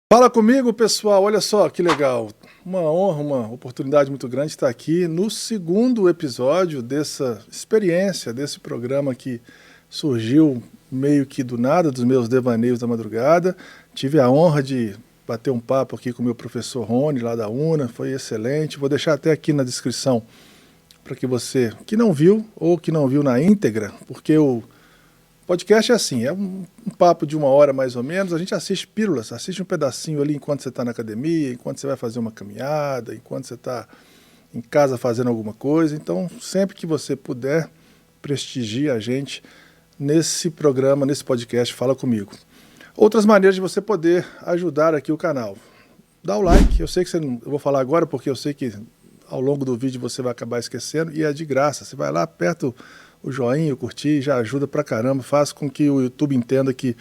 Fala comigo, pessoal. Olha só que legal. Uma honra, uma oportunidade muito grande estar aqui no segundo episódio dessa experiência, desse programa que surgiu meio que do nada, dos meus devaneios da madrugada. Tive a honra de bater um papo aqui com o meu professor Rony, lá da UNA. Foi excelente. Vou deixar até aqui na descrição para que você que não viu ou que não viu na íntegra, porque o podcast é assim, é um papo de 1 hora mais ou menos, a gente assiste pílulas, assiste um pedacinho ali enquanto você está na academia, enquanto você vai fazer uma caminhada, enquanto você está em casa fazendo alguma coisa. Então, sempre que você puder, prestigie a gente nesse programa, nesse podcast Fala Comigo. Outras maneiras de você poder ajudar aqui o canal. Dá o like, eu sei que eu vou falar agora porque eu sei que ao longo do vídeo você vai acabar esquecendo e é de graça. Você vai lá, aperta o joinha, o curtir, já ajuda pra caramba, faz com que o YouTube entenda que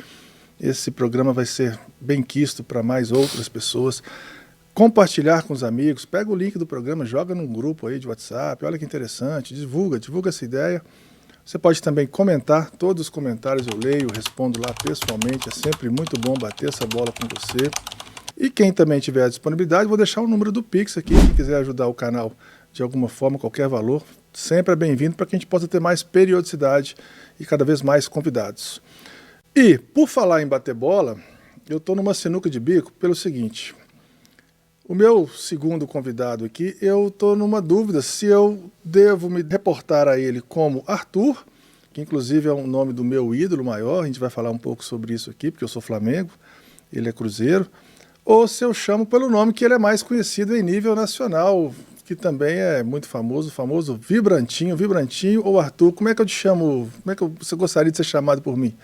esse programa vai ser bem quisto para mais outras pessoas. Compartilhar com os amigos, pega o link do programa, joga num grupo aí de WhatsApp, olha que interessante, divulga essa ideia. Você pode também comentar, todos os comentários eu leio, respondo lá pessoalmente, é sempre muito bom bater essa bola com você. E quem também tiver a disponibilidade, vou deixar o número do Pix aqui, quem quiser ajudar o canal de alguma forma, qualquer valor, sempre é bem-vindo para que a gente possa ter mais periodicidade e cada vez mais convidados. E, por falar em bater bola, eu estou numa sinuca de bico pelo seguinte: o meu segundo convidado aqui, eu estou numa dúvida se eu devo me reportar a ele como Arthur, que inclusive é o nome do meu ídolo maior, a gente vai falar um pouco sobre isso aqui, porque eu sou Flamengo, ele é Cruzeiro, ou se eu chamo pelo nome que ele é mais conhecido em nível nacional, que também é muito famoso, o famoso Vibrantinho ou Arthur. Como é que eu te chamo? Como é que você gostaria de ser chamado por mim?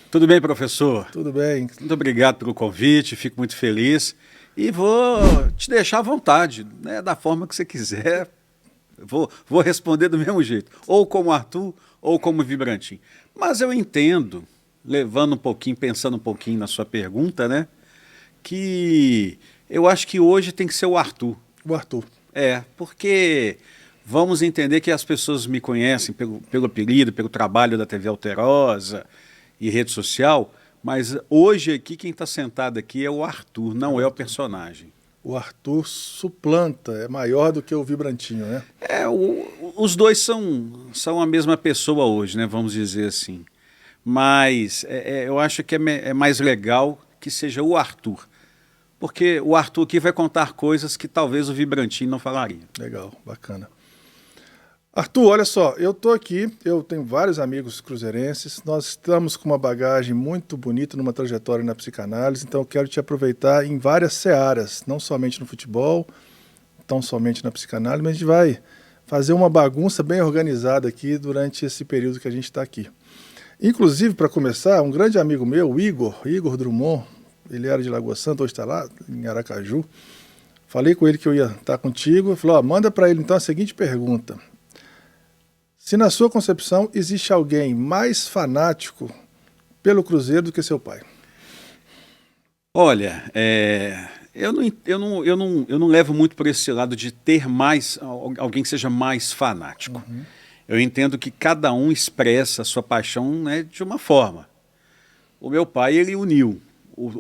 Tudo bem, professor? Tudo bem. Muito obrigado pelo convite, fico muito feliz e vou te deixar à vontade, né, da forma que você quiser. Vou responder do mesmo jeito, ou como Arthur ou como Vibrantinho. Mas eu entendo, levando um pouquinho, pensando um pouquinho na sua pergunta, né, que eu acho que hoje tem que ser o Arthur. O Arthur. Porque vamos entender que as pessoas me conhecem pelo apelido, pelo trabalho da TV Alterosa e rede social, mas hoje aqui quem está sentado aqui é o Arthur, não é o personagem. O Arthur suplanta, é maior do que o Vibrantinho, né? Os dois são a mesma pessoa hoje, né, vamos dizer assim. Mas eu acho que é mais legal que seja o Arthur. Porque o Arthur aqui vai contar coisas que talvez o Vibrantinho não falaria. Legal, bacana. Arthur, olha só, eu estou aqui, eu tenho vários amigos cruzeirenses, nós estamos com uma bagagem muito bonita numa trajetória na psicanálise, então eu quero te aproveitar em várias searas, não somente no futebol, não somente na psicanálise, mas a gente vai fazer uma bagunça bem organizada aqui durante esse período que a gente está aqui. Inclusive, para começar, um grande amigo meu, o Igor Drummond, ele era de Lagoa Santa, hoje está lá em Aracaju. Falei com ele que eu ia estar contigo. Ele falou, manda para ele então a seguinte pergunta. Se na sua concepção existe alguém mais fanático pelo Cruzeiro do que seu pai? Olha, eu não levo muito por esse lado de ter mais, alguém que seja mais fanático. Uhum. Eu entendo que cada um expressa a sua paixão, né, de uma forma. O meu pai, ele uniu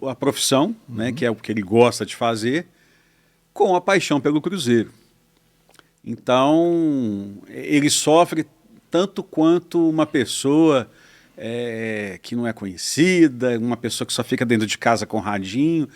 a profissão, né, que é o que ele gosta de fazer, com a paixão pelo Cruzeiro. Então, ele sofre tanto quanto uma pessoa que não é conhecida, uma pessoa que só fica dentro de casa com radinho,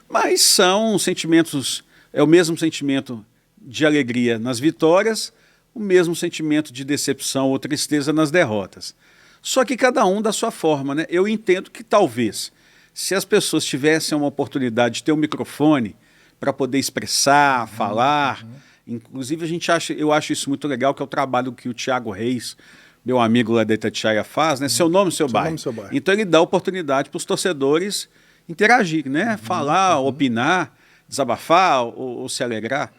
mas são sentimentos, é o mesmo sentimento de alegria nas vitórias, o mesmo sentimento de decepção ou tristeza nas derrotas. Só que cada um da sua forma, né? Eu entendo que talvez, se as pessoas tivessem uma oportunidade de ter um microfone para poder expressar, falar, inclusive eu acho isso muito legal, que é o trabalho que o Thiago Reis, meu amigo lá da Itatiaia, faz, né? Seu nome, seu bairro. Então ele dá oportunidade para os torcedores interagir, né? Falar, opinar, desabafar ou se alegrar.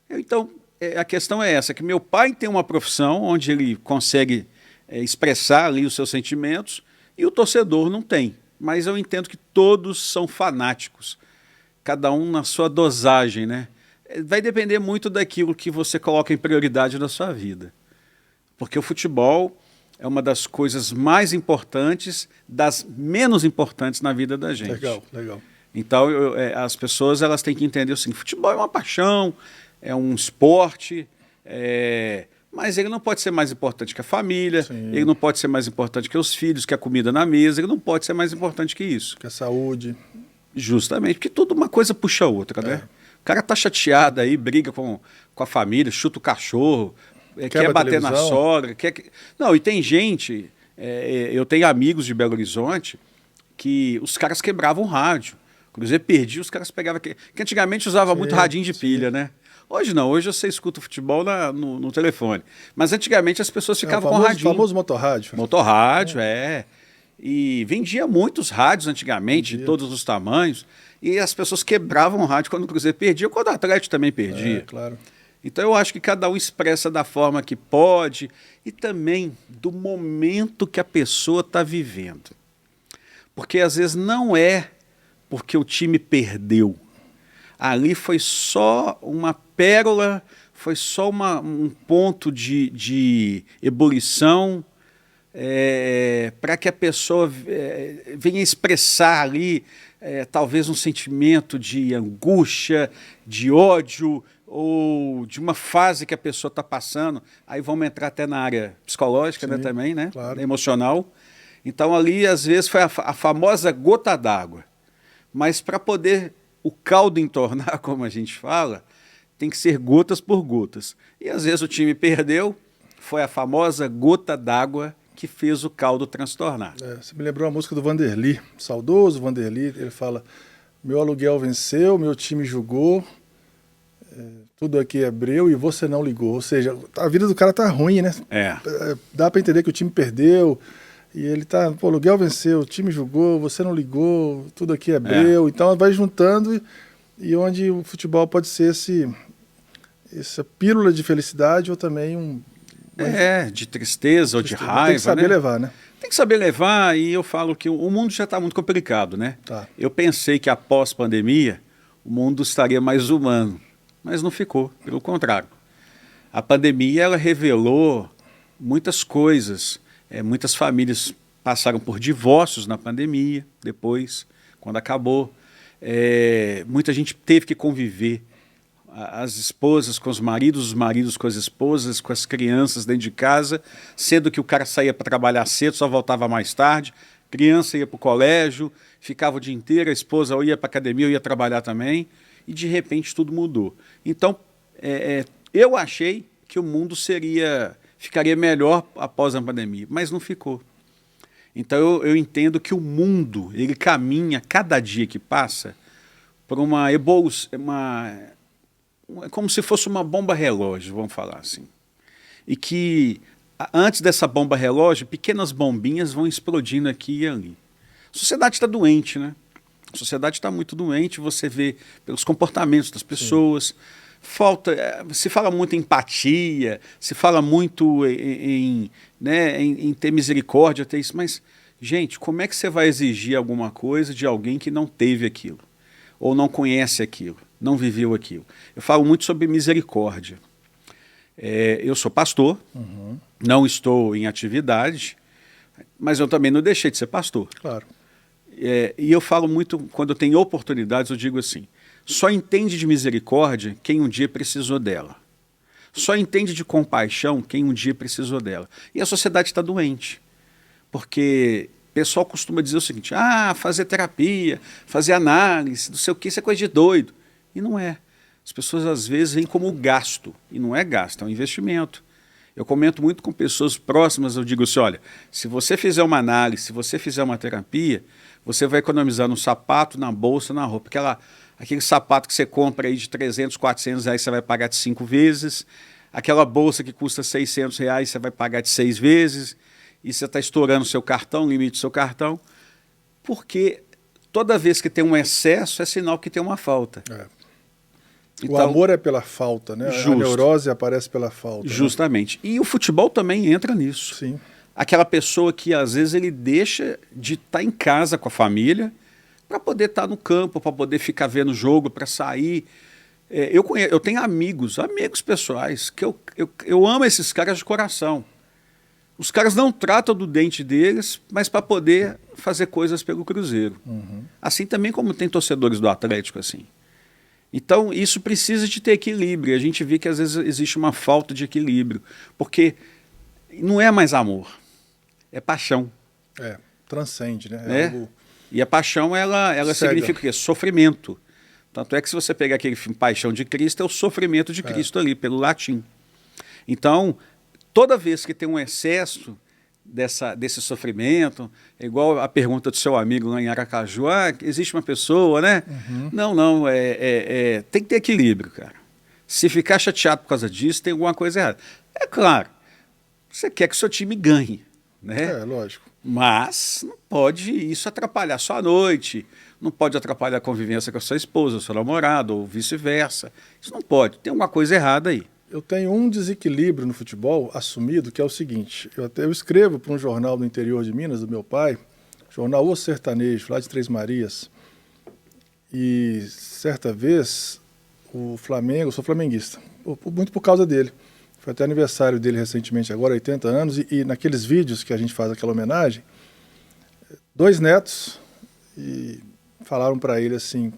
Então, a questão é essa, que meu pai tem uma profissão onde ele consegue expressar ali os seus sentimentos e o torcedor não tem. Mas eu entendo que todos são fanáticos, cada um na sua dosagem, né? Vai depender muito daquilo que você coloca em prioridade na sua vida. Porque o futebol é uma das coisas mais importantes, das menos importantes na vida da gente. Legal, legal. Então, as pessoas elas têm que entender assim, futebol é uma paixão, é um esporte, mas ele não pode ser mais importante que a família, Sim. ele não pode ser mais importante que os filhos, que a comida na mesa, ele não pode ser mais importante que isso. Que a saúde. Justamente, porque tudo uma coisa puxa a outra, né? O cara tá chateado aí, briga com a família, chuta o cachorro, quer bater na sogra, Não, e tem gente, eu tenho amigos de Belo Horizonte que os caras quebravam rádio. O Cruzeiro perdia, os caras pegavam... Que antigamente usava muito radinho de pilha, né? Hoje não, hoje você escuta o futebol no telefone. Mas antigamente as pessoas ficavam com radinho. O famoso motorrádio. Motorrádio, E vendia muitos rádios antigamente, de todos os tamanhos. E as pessoas quebravam o rádio quando o Cruzeiro perdia, quando o Atlético também perdia. Claro. Então eu acho que cada um expressa da forma que pode e também do momento que a pessoa está vivendo. Porque às vezes não é porque o time perdeu. Ali foi só uma pérola, foi só um ponto de ebulição para que a pessoa venha expressar ali talvez um sentimento de angústia, de ódio ou de uma fase que a pessoa está passando. Aí vamos entrar até na área psicológica, né, também, né? Claro. Emocional. Então ali às vezes foi a famosa gota d'água. Mas para poder o caldo entornar, como a gente fala, tem que ser gotas por gotas. E às vezes o time perdeu, foi a famosa gota d'água que fez o caldo transtornar. Você me lembrou a música do Vanderly, saudoso Vanderly. Ele fala: meu aluguel venceu, meu time jogou, tudo aqui é breu e você não ligou. Ou seja, a vida do cara tá ruim, né? Dá para entender que o time perdeu. E ele tá, o aluguel venceu, o time jogou, você não ligou, tudo aqui é breu. Então vai juntando e onde o futebol pode ser essa pílula de felicidade ou também de tristeza ou de raiva. Tem que saber levar, né? Tem que saber levar, e eu falo que o mundo já está muito complicado, né? Tá. Eu pensei que após pandemia o mundo estaria mais humano, mas não ficou, pelo contrário. A pandemia ela revelou muitas coisas. Muitas famílias passaram por divórcios na pandemia, depois, quando acabou. Muita gente teve que conviver, as esposas com os maridos com as esposas, com as crianças dentro de casa, sendo que o cara saía para trabalhar cedo, só voltava mais tarde, criança ia para o colégio, ficava o dia inteiro, a esposa ou ia para a academia ou ia trabalhar também, e de repente tudo mudou. Então, eu achei que o mundo ficaria melhor após a pandemia, mas não ficou. Então eu entendo que o mundo ele caminha, cada dia que passa, por uma evolução, como se fosse uma bomba relógio, vamos falar assim. E que antes dessa bomba relógio, pequenas bombinhas vão explodindo aqui e ali. A sociedade está doente, né? A sociedade está muito doente, você vê pelos comportamentos das pessoas. Sim. Se fala muito em empatia, se fala muito em ter misericórdia, ter isso, mas, gente, como é que você vai exigir alguma coisa de alguém que não teve aquilo, ou não conhece aquilo, não viveu aquilo? Eu falo muito sobre misericórdia. Eu sou pastor, não estou em atividade, mas eu também não deixei de ser pastor. Claro. E eu falo muito, quando eu tenho oportunidades, eu digo assim: só entende de misericórdia quem um dia precisou dela. Só entende de compaixão quem um dia precisou dela. E a sociedade está doente. Porque o pessoal costuma dizer o seguinte: fazer terapia, fazer análise, não sei o que, isso é coisa de doido. E não é. As pessoas às vezes veem como gasto. E não é gasto, é um investimento. Eu comento muito com pessoas próximas, eu digo assim: olha, se você fizer uma análise, se você fizer uma terapia, você vai economizar no sapato, na bolsa, na roupa. Aquele sapato que você compra aí de 300, 400 reais, você vai pagar de 5 vezes. Aquela bolsa que custa 600 reais, você vai pagar de 6 vezes. E você está estourando o seu cartão, o limite do seu cartão. Porque toda vez que tem um excesso, é sinal que tem uma falta. Então, o amor é pela falta, né? A neurose aparece pela falta. Justamente. Né? E o futebol também entra nisso. Sim. Aquela pessoa que às vezes ele deixa de estar em casa com a família para poder estar no campo, para poder ficar vendo o jogo, para sair. Eu tenho amigos pessoais, que eu amo esses caras de coração. Os caras não tratam do dente deles, mas para poder fazer coisas pelo Cruzeiro. Assim também como tem torcedores do Atlético assim. Então isso precisa de ter equilíbrio. A gente vê que às vezes existe uma falta de equilíbrio, porque não é mais amor, é paixão. Transcende, né? É. Algo... E a paixão, ela significa o quê? Sofrimento. Tanto é que se você pegar aquele filme Paixão de Cristo, é o sofrimento de Cristo ali, pelo latim. Então, toda vez que tem um excesso desse sofrimento, é igual a pergunta do seu amigo lá em Aracaju, existe uma pessoa, né? Não, tem que ter equilíbrio, cara. Se ficar chateado por causa disso, tem alguma coisa errada. É claro, você quer que o seu time ganhe, né? Lógico. Mas não pode isso atrapalhar a sua noite, não pode atrapalhar a convivência com a sua esposa, seu namorado, ou vice-versa. Isso não pode, tem alguma coisa errada aí. Eu tenho um desequilíbrio no futebol assumido, que é o seguinte, eu escrevo para um jornal do interior de Minas, do meu pai, jornal O Sertanejo, lá de Três Marias, e certa vez o Flamengo, eu sou flamenguista, muito por causa dele. Foi até aniversário dele recentemente, agora 80 anos, e naqueles vídeos que a gente faz aquela homenagem, 2 netos e falaram para ele assim: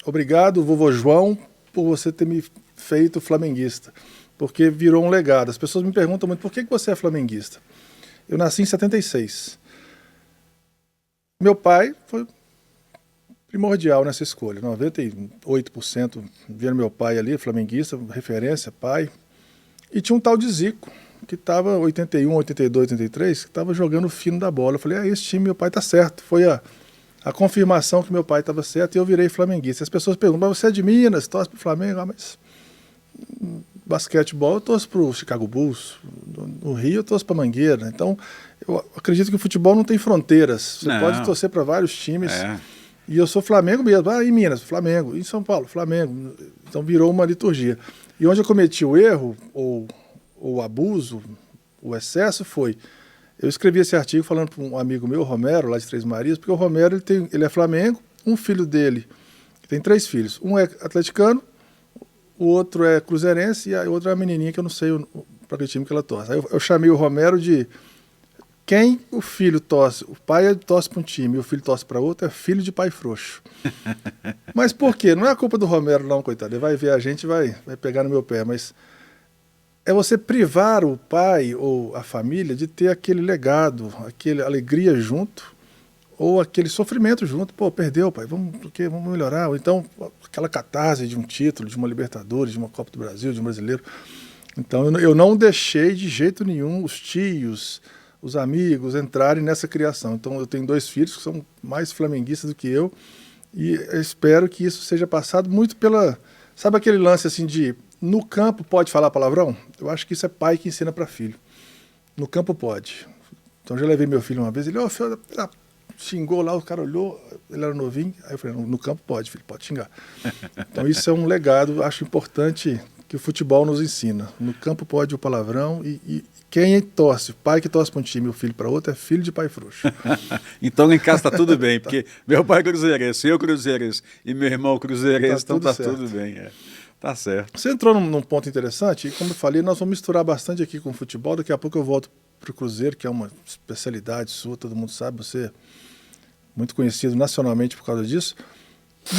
obrigado, vovô João, por você ter me feito flamenguista, porque virou um legado. As pessoas me perguntam muito, por que você é flamenguista? Eu nasci em 76. Meu pai foi primordial nessa escolha, 98% vendo meu pai ali, flamenguista, referência, pai. E tinha um tal de Zico, que estava 81, 82, 83, que estava jogando o fino da bola. Eu falei, esse time, meu pai está certo. Foi a confirmação que meu pai estava certo e eu virei flamenguista. As pessoas perguntam, mas você é de Minas, torce para o Flamengo? Mas basquetebol eu torço para o Chicago Bulls, no Rio eu torço para Mangueira. Então, eu acredito que o futebol não tem fronteiras. Você pode torcer para vários times. E eu sou Flamengo mesmo. Em Minas, Flamengo. Em São Paulo, Flamengo. Então virou uma liturgia. E onde eu cometi o erro, ou o abuso, o excesso, foi... Eu escrevi esse artigo falando para um amigo meu, Romero, lá de Três Marias, porque o Romero ele é Flamengo, um filho dele, tem 3 filhos. Um é atleticano, o outro é cruzeirense e a outra é a menininha que eu não sei para que time que ela torce. Aí eu chamei o Romero de... Quem o filho torce, o pai torce para um time e o filho torce para outro, é filho de pai frouxo. Mas por quê? Não é a culpa do Romero não, coitado. Ele vai ver a gente e vai pegar no meu pé, mas é você privar o pai ou a família de ter aquele legado, aquela alegria junto, ou aquele sofrimento junto. Pô, perdeu, pai, vamos melhorar. Ou então aquela catarse de um título, de uma Libertadores, de uma Copa do Brasil, de um brasileiro. Então eu não deixei de jeito nenhum os tios, os amigos entrarem nessa criação. Então eu tenho 2 filhos que são mais flamenguistas do que eu e eu espero que isso seja passado muito pela... Sabe aquele lance assim de no campo pode falar palavrão? Eu acho que isso é pai que ensina para filho. No campo pode. Então eu já levei meu filho uma vez, ele filho, xingou lá, o cara olhou, ele era novinho, aí eu falei, no campo pode, filho, pode xingar. Então isso é um legado, acho importante que o futebol nos ensina. No campo pode o palavrão e quem torce, pai que torce para um time e o filho para outro, é filho de pai frouxo. Então em casa está tudo bem, porque meu pai é cruzeirense, eu cruzeirense e meu irmão cruzeirense, então está tudo bem. Tá certo. Você entrou num ponto interessante e, como eu falei, nós vamos misturar bastante aqui com o futebol. Daqui a pouco eu volto para o Cruzeiro, que é uma especialidade sua, todo mundo sabe, você é muito conhecido nacionalmente por causa disso.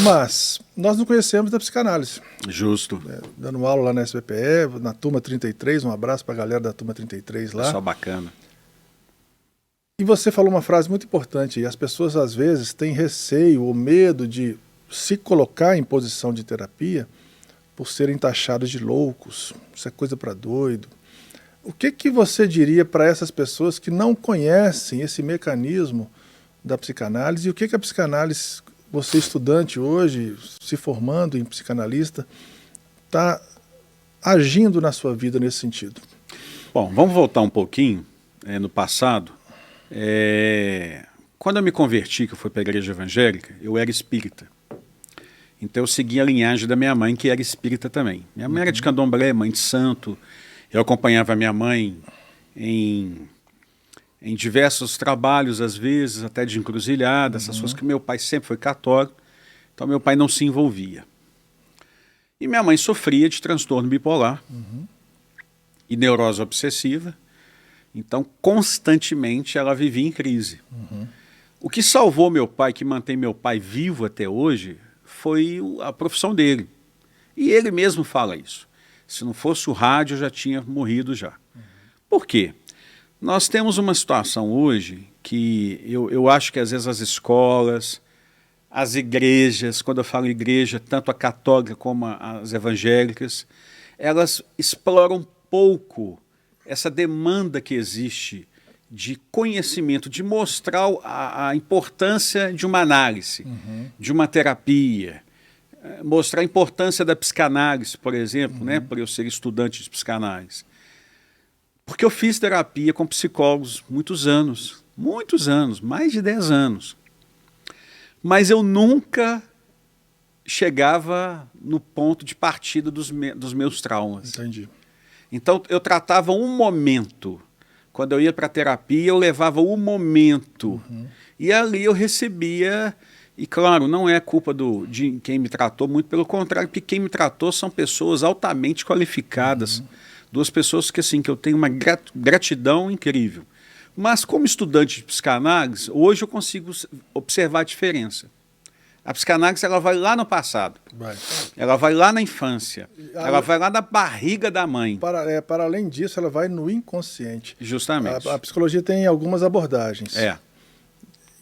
Mas nós não conhecemos da psicanálise. Justo. Dando aula lá na SBPE, na turma 33, um abraço para a galera da turma 33 lá. Pessoal bacana. E você falou uma frase muito importante, e as pessoas às vezes têm receio ou medo de se colocar em posição de terapia por serem taxados de loucos, isso é coisa para doido. O que você diria para essas pessoas que não conhecem esse mecanismo da psicanálise e o que a psicanálise, você estudante hoje, se formando em psicanalista, está agindo na sua vida nesse sentido? Bom, vamos voltar um pouquinho no passado. Quando eu me converti, que eu fui para a igreja evangélica, eu era espírita. Então eu segui a linhagem da minha mãe, que era espírita também. Minha mãe era de candomblé, mãe de santo. Eu acompanhava a minha mãe em diversos trabalhos, às vezes, até de encruzilhada, essas coisas que meu pai sempre foi católico. Então meu pai não se envolvia. E minha mãe sofria de transtorno bipolar e neurose obsessiva. Então, constantemente, ela vivia em crise. O que salvou meu pai, que mantém meu pai vivo até hoje, foi a profissão dele. E ele mesmo fala isso. Se não fosse o rádio, eu já tinha morrido já. Por quê? Nós temos uma situação hoje que eu acho que às vezes as escolas, as igrejas, quando eu falo igreja, tanto a católica como as evangélicas, elas exploram pouco essa demanda que existe de conhecimento, de mostrar a importância de uma análise, de uma terapia, mostrar a importância da psicanálise, por exemplo, né, por eu ser estudante de psicanálise. Porque eu fiz terapia com psicólogos muitos anos, mais de 10 anos. Mas eu nunca chegava no ponto de partida dos meus traumas. Entendi. Então, eu tratava um momento. Quando eu ia para a terapia, eu levava um momento. E ali eu recebia... E, claro, não é culpa de quem me tratou, muito pelo contrário, porque quem me tratou são pessoas altamente qualificadas. Duas pessoas que, assim, que eu tenho uma gratidão incrível. Mas, como estudante de psicanálise, hoje eu consigo observar a diferença. A psicanálise, ela vai lá no passado. Ela vai lá na infância. Ela vai lá na barriga da mãe. Para além disso, ela vai no inconsciente. Justamente. A psicologia tem algumas abordagens. É.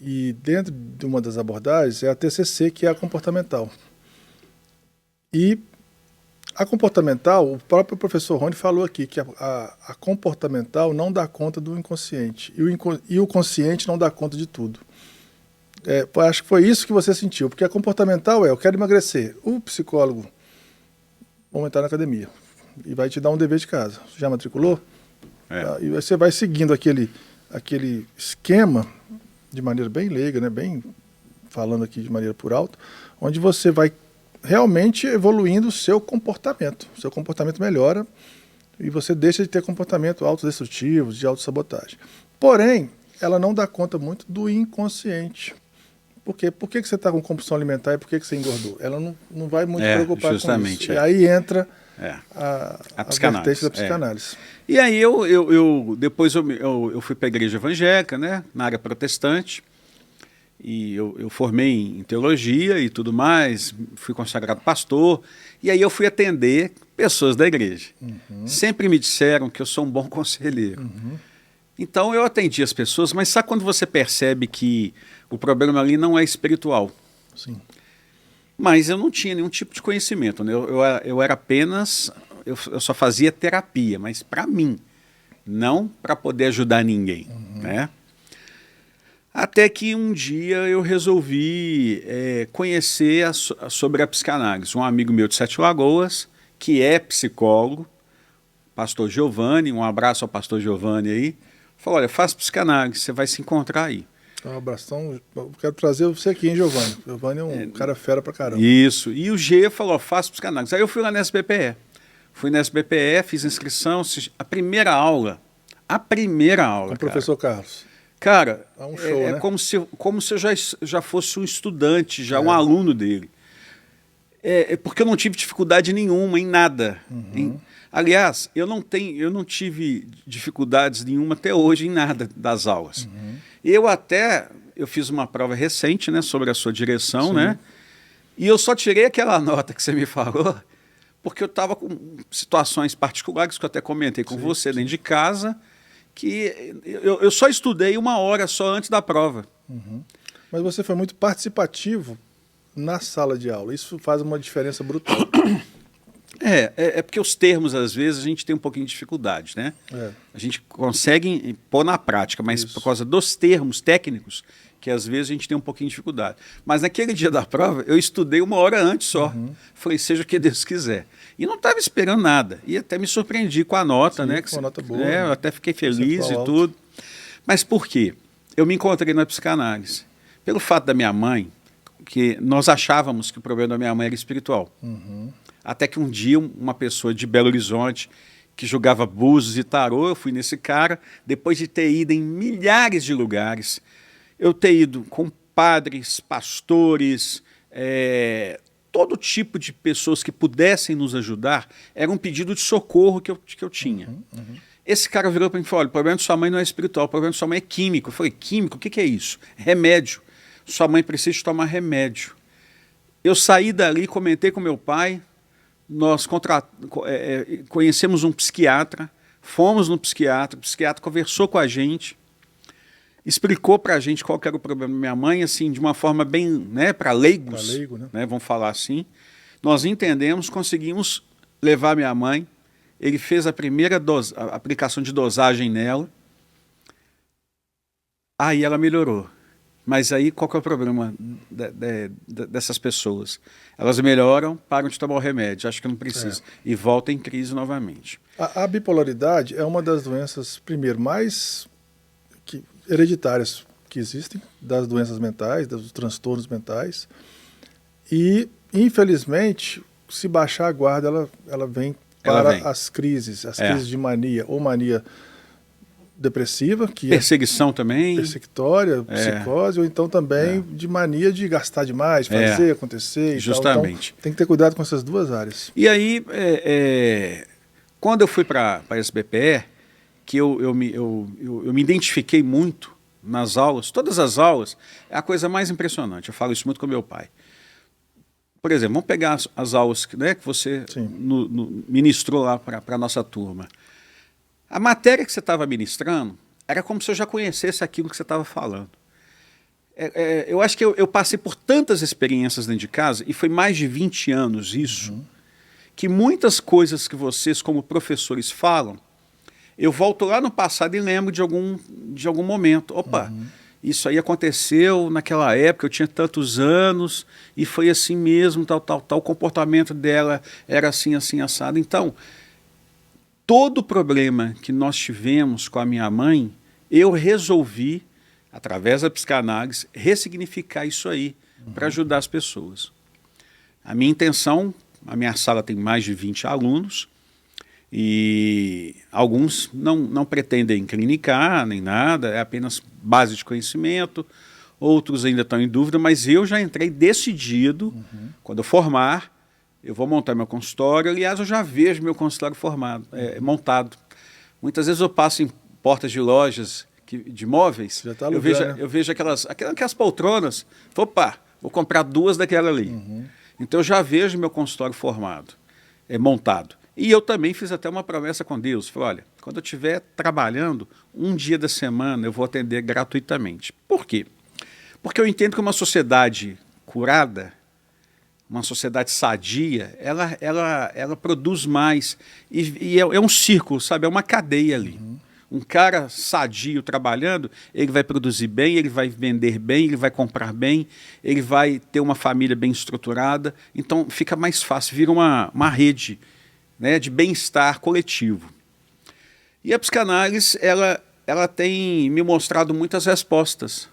E dentro de uma das abordagens é a TCC, que é a comportamental. E a comportamental, o próprio professor Rony falou aqui que a comportamental não dá conta do inconsciente. E o consciente não dá conta de tudo. Acho que foi isso que você sentiu, porque a comportamental eu quero emagrecer. O psicólogo, vamos entrar na academia, e vai te dar um dever de casa. Você já matriculou? E você vai seguindo aquele esquema de maneira bem leiga, né? Bem falando aqui de maneira por alto, onde você vai realmente evoluindo o seu comportamento. O seu comportamento melhora e você deixa de ter comportamento autodestrutivo, de autossabotagem. Porém, ela não dá conta muito do inconsciente. Por quê? Por que você está com compulsão alimentar e por que você engordou? Ela não vai muito preocupar com isso. E aí entra a vertente da psicanálise. E aí depois eu fui para a igreja evangélica, né, na área protestante, e eu formei em teologia e tudo mais, fui consagrado pastor, e aí eu fui atender pessoas da igreja. Sempre me disseram que eu sou um bom conselheiro. Então eu atendi as pessoas, mas sabe quando você percebe que o problema ali não é espiritual? Sim. Mas eu não tinha nenhum tipo de conhecimento, né? Eu era apenas, eu só fazia terapia, mas para mim, não para poder ajudar ninguém, né? Até que um dia eu resolvi conhecer sobre a psicanálise. Um amigo meu de Sete Lagoas, que é psicólogo, pastor Giovanni, um abraço ao pastor Giovanni aí, falou, olha, faz psicanálise, você vai se encontrar aí. Um abração, eu quero trazer você aqui, hein, Giovanni? Giovanni é um cara fera pra caramba. Isso, e o G falou, faça psicanálise. Aí eu fui lá na SBPE. Fui na SBPE, fiz inscrição, a primeira aula. Com o professor Carlos. Cara, é um show, né? como se eu já fosse um estudante, um aluno dele. Porque eu não tive dificuldade nenhuma em nada. Aliás, eu não tive dificuldades nenhuma até hoje em nada das aulas. Eu fiz uma prova recente, né, sobre a sua direção, né? E eu só tirei aquela nota que você me falou, porque eu estava com situações particulares que eu até comentei com você dentro de casa, que eu só estudei 1 hora só antes da prova. Mas você foi muito participativo na sala de aula. Isso faz uma diferença brutal. É porque os termos, às vezes, a gente tem um pouquinho de dificuldade, né? A gente consegue pôr na prática, mas por causa dos termos técnicos, que às vezes a gente tem um pouquinho de dificuldade. Mas naquele dia da prova, eu estudei 1 hora antes só. Falei, seja o que Deus quiser. E não estava esperando nada. E até me surpreendi com a nota, né? Com a nota boa. Eu até fiquei feliz e tudo. Mas por quê? Eu me encontrei na psicanálise. Pelo fato da minha mãe, que nós achávamos que o problema da minha mãe era espiritual. Até que um dia, uma pessoa de Belo Horizonte, que jogava búzios e tarô, eu fui nesse cara, depois de ter ido em milhares de lugares, eu ter ido com padres, pastores, todo tipo de pessoas que pudessem nos ajudar, era um pedido de socorro que eu tinha. Esse cara virou para mim e falou, olha, o problema de sua mãe não é espiritual, o problema de sua mãe é químico. Eu falei, químico? O que é isso? Remédio. Sua mãe precisa tomar remédio. Eu saí dali, comentei com meu pai, nós conhecemos um psiquiatra, fomos no psiquiatra, o psiquiatra conversou com a gente, explicou para a gente qual que era o problema da minha mãe, assim, de uma forma bem, né, para leigos, Pra leigo, né? Vamos falar assim. Nós entendemos, conseguimos levar minha mãe, ele fez a primeira aplicação de dosagem nela, aí ela melhorou. Mas aí qual que é o problema dessas pessoas? Elas melhoram, param de tomar o remédio, acho que não precisa, e voltam em crise novamente. A bipolaridade é uma das doenças, primeiro, mais hereditárias que existem, das doenças mentais, dos transtornos mentais. E, infelizmente, se baixar a guarda, ela vem para as crises de mania, ou mania depressiva, que perseguição também, persecutória, psicose, ou então também de mania de gastar demais, fazer acontecer. Justamente. Então, tem que ter cuidado com essas duas áreas. E aí, quando eu fui para a SBPE, que eu me identifiquei muito nas aulas, todas as aulas, é a coisa mais impressionante. Eu falo isso muito com meu pai. Por exemplo, vamos pegar as aulas que você ministrou lá para a nossa turma. A matéria que você estava ministrando era como se eu já conhecesse aquilo que você estava falando. Eu acho que eu passei por tantas experiências dentro de casa, e foi mais de 20 anos isso, que muitas coisas que vocês, como professores, falam, eu volto lá no passado e lembro de algum momento. Opa, isso aí aconteceu naquela época, eu tinha tantos anos, e foi assim mesmo, tal, o comportamento dela era assim, assim, assado. Então, todo problema que nós tivemos com a minha mãe, eu resolvi, através da psicanálise, ressignificar isso aí, para ajudar as pessoas. A minha intenção, a minha sala tem mais de 20 alunos, e alguns não pretendem clinicar nem nada, é apenas base de conhecimento, outros ainda estão em dúvida, mas eu já entrei decidido, quando eu formar, eu vou montar meu consultório. Aliás, eu já vejo meu consultório montado. Muitas vezes eu passo em portas de lojas de móveis, já tá eu vejo aquelas poltronas, opa, vou comprar 2 daquela ali. Então eu já vejo meu consultório formado, montado. E eu também fiz até uma promessa com Deus. Falei, olha, quando eu estiver trabalhando, um dia da semana eu vou atender gratuitamente. Por quê? Porque eu entendo que uma sociedade curada, uma sociedade sadia, ela produz mais. E é um círculo, sabe? É uma cadeia ali. Um cara sadio trabalhando, ele vai produzir bem, ele vai vender bem, ele vai comprar bem, ele vai ter uma família bem estruturada. Então fica mais fácil, vira uma rede, né, de bem-estar coletivo. E a psicanálise, ela tem me mostrado muitas respostas.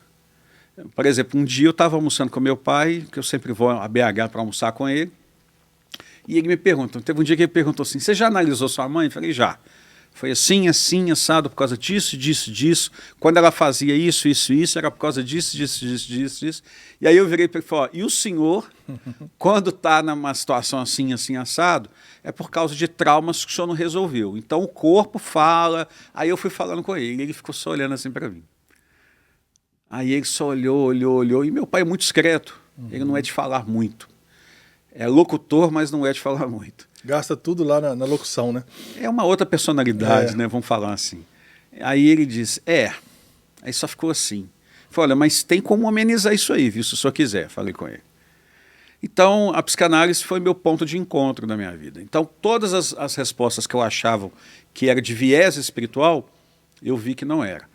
Por exemplo, um dia eu estava almoçando com meu pai, que eu sempre vou a BH para almoçar com ele, e ele me pergunta, teve um dia que ele perguntou assim, você já analisou sua mãe? Eu falei, já. Foi assim, assim, assado, por causa disso, disso, disso. Quando ela fazia isso, isso, isso, era por causa disso, disso, disso, disso, disso. E aí eu virei para ele e falei, e o senhor, quando está numa situação assim, assim, assado, é por causa de traumas que o senhor não resolveu. Então o corpo fala, aí eu fui falando com ele, ele ficou só olhando assim para mim. Aí ele só olhou, e meu pai é muito discreto, ele não é de falar muito. É locutor, mas não é de falar muito. Gasta tudo lá na locução, né? É uma outra personalidade, né? Vamos falar assim. Aí ele disse, aí só ficou assim. Falei, olha, mas tem como amenizar isso aí, viu, se o senhor quiser, falei com ele. Então, a psicanálise foi meu ponto de encontro na minha vida. Então, todas as respostas que eu achava que era de viés espiritual, eu vi que não era.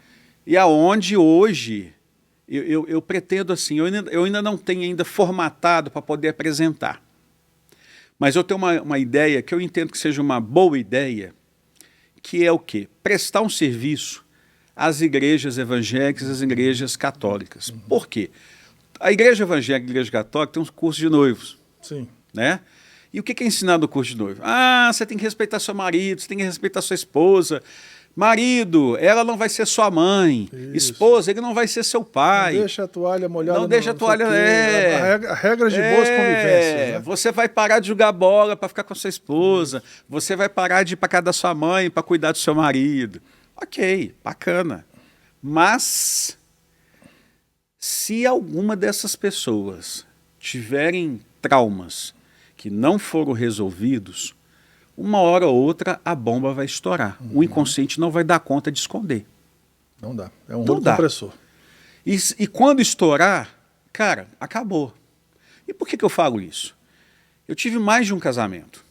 E aonde hoje eu pretendo assim, eu ainda não tenho ainda formatado para poder apresentar. Mas eu tenho uma ideia que eu entendo que seja uma boa ideia, que é o quê? Prestar um serviço às igrejas evangélicas e às igrejas católicas. Por quê? A igreja evangélica e a igreja católica tem um curso de noivos. Sim. Né? E o que é ensinado no curso de noivo? Você tem que respeitar seu marido, você tem que respeitar sua esposa. Marido, ela não vai ser sua mãe. Isso. Esposa, ele não vai ser seu pai. Não deixa a toalha molhada. Não deixa a toalha... Regras de boas convivências. Né? Você vai parar de jogar bola para ficar com a sua esposa. Você vai parar de ir para casa da sua mãe para cuidar do seu marido. Ok, bacana. Mas se alguma dessas pessoas tiverem traumas que não foram resolvidos, uma hora ou outra a bomba vai estourar. O inconsciente não vai dar conta de esconder. Não dá. É um rolo compressor. E quando estourar, cara, acabou. E por que eu falo isso? Eu tive mais de um casamento.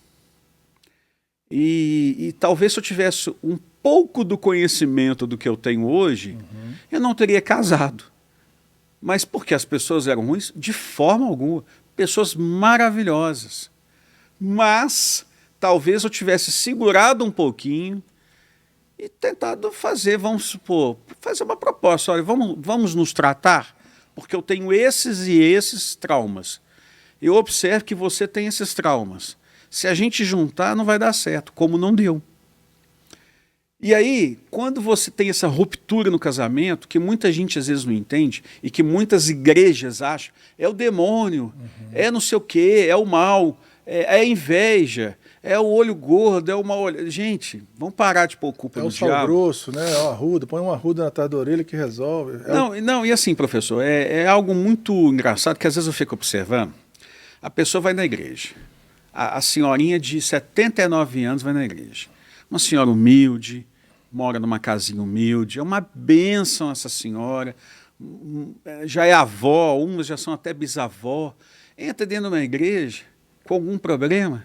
E talvez se eu tivesse um pouco do conhecimento do que eu tenho hoje, eu não teria casado. Mas porque as pessoas eram ruins? De forma alguma. Pessoas maravilhosas. Mas talvez eu tivesse segurado um pouquinho e tentado fazer, vamos supor, fazer uma proposta. Olha, vamos nos tratar, porque eu tenho esses e esses traumas. Eu observo que você tem esses traumas. Se a gente juntar, não vai dar certo, como não deu. E aí, quando você tem essa ruptura no casamento, que muita gente às vezes não entende, e que muitas igrejas acham, é o demônio, é não sei o quê, é o mal, é a inveja, é o olho gordo, é o mal olho. Gente, vamos parar de pôr culpa no diabo. É o sal grosso, né? É o arruda, põe uma arruda atrás da orelha que resolve. Não, e assim, professor, é algo muito engraçado, que às vezes eu fico observando. A pessoa vai na igreja, a senhorinha de 79 anos vai na igreja. Uma senhora humilde, mora numa casinha humilde, é uma bênção essa senhora, já é avó, umas já são até bisavó, entra dentro de uma igreja com algum problema,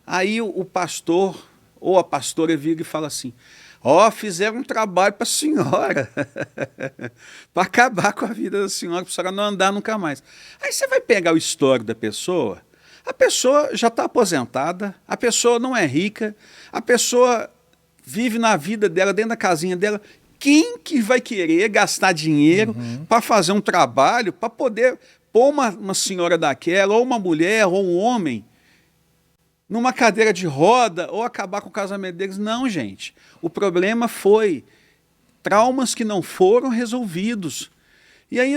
aí o pastor ou a pastora vira e fala assim, fizeram um trabalho para a senhora, para acabar com a vida da senhora, para a senhora não andar nunca mais. Aí você vai pegar o histórico da pessoa, a pessoa já está aposentada, a pessoa não é rica, a pessoa vive na vida dela, dentro da casinha dela. Quem que vai querer gastar dinheiro para fazer um trabalho, para poder pôr uma senhora daquela, ou uma mulher, ou um homem, numa cadeira de roda, ou acabar com o casamento deles? Não, gente. O problema foi traumas que não foram resolvidos. E aí,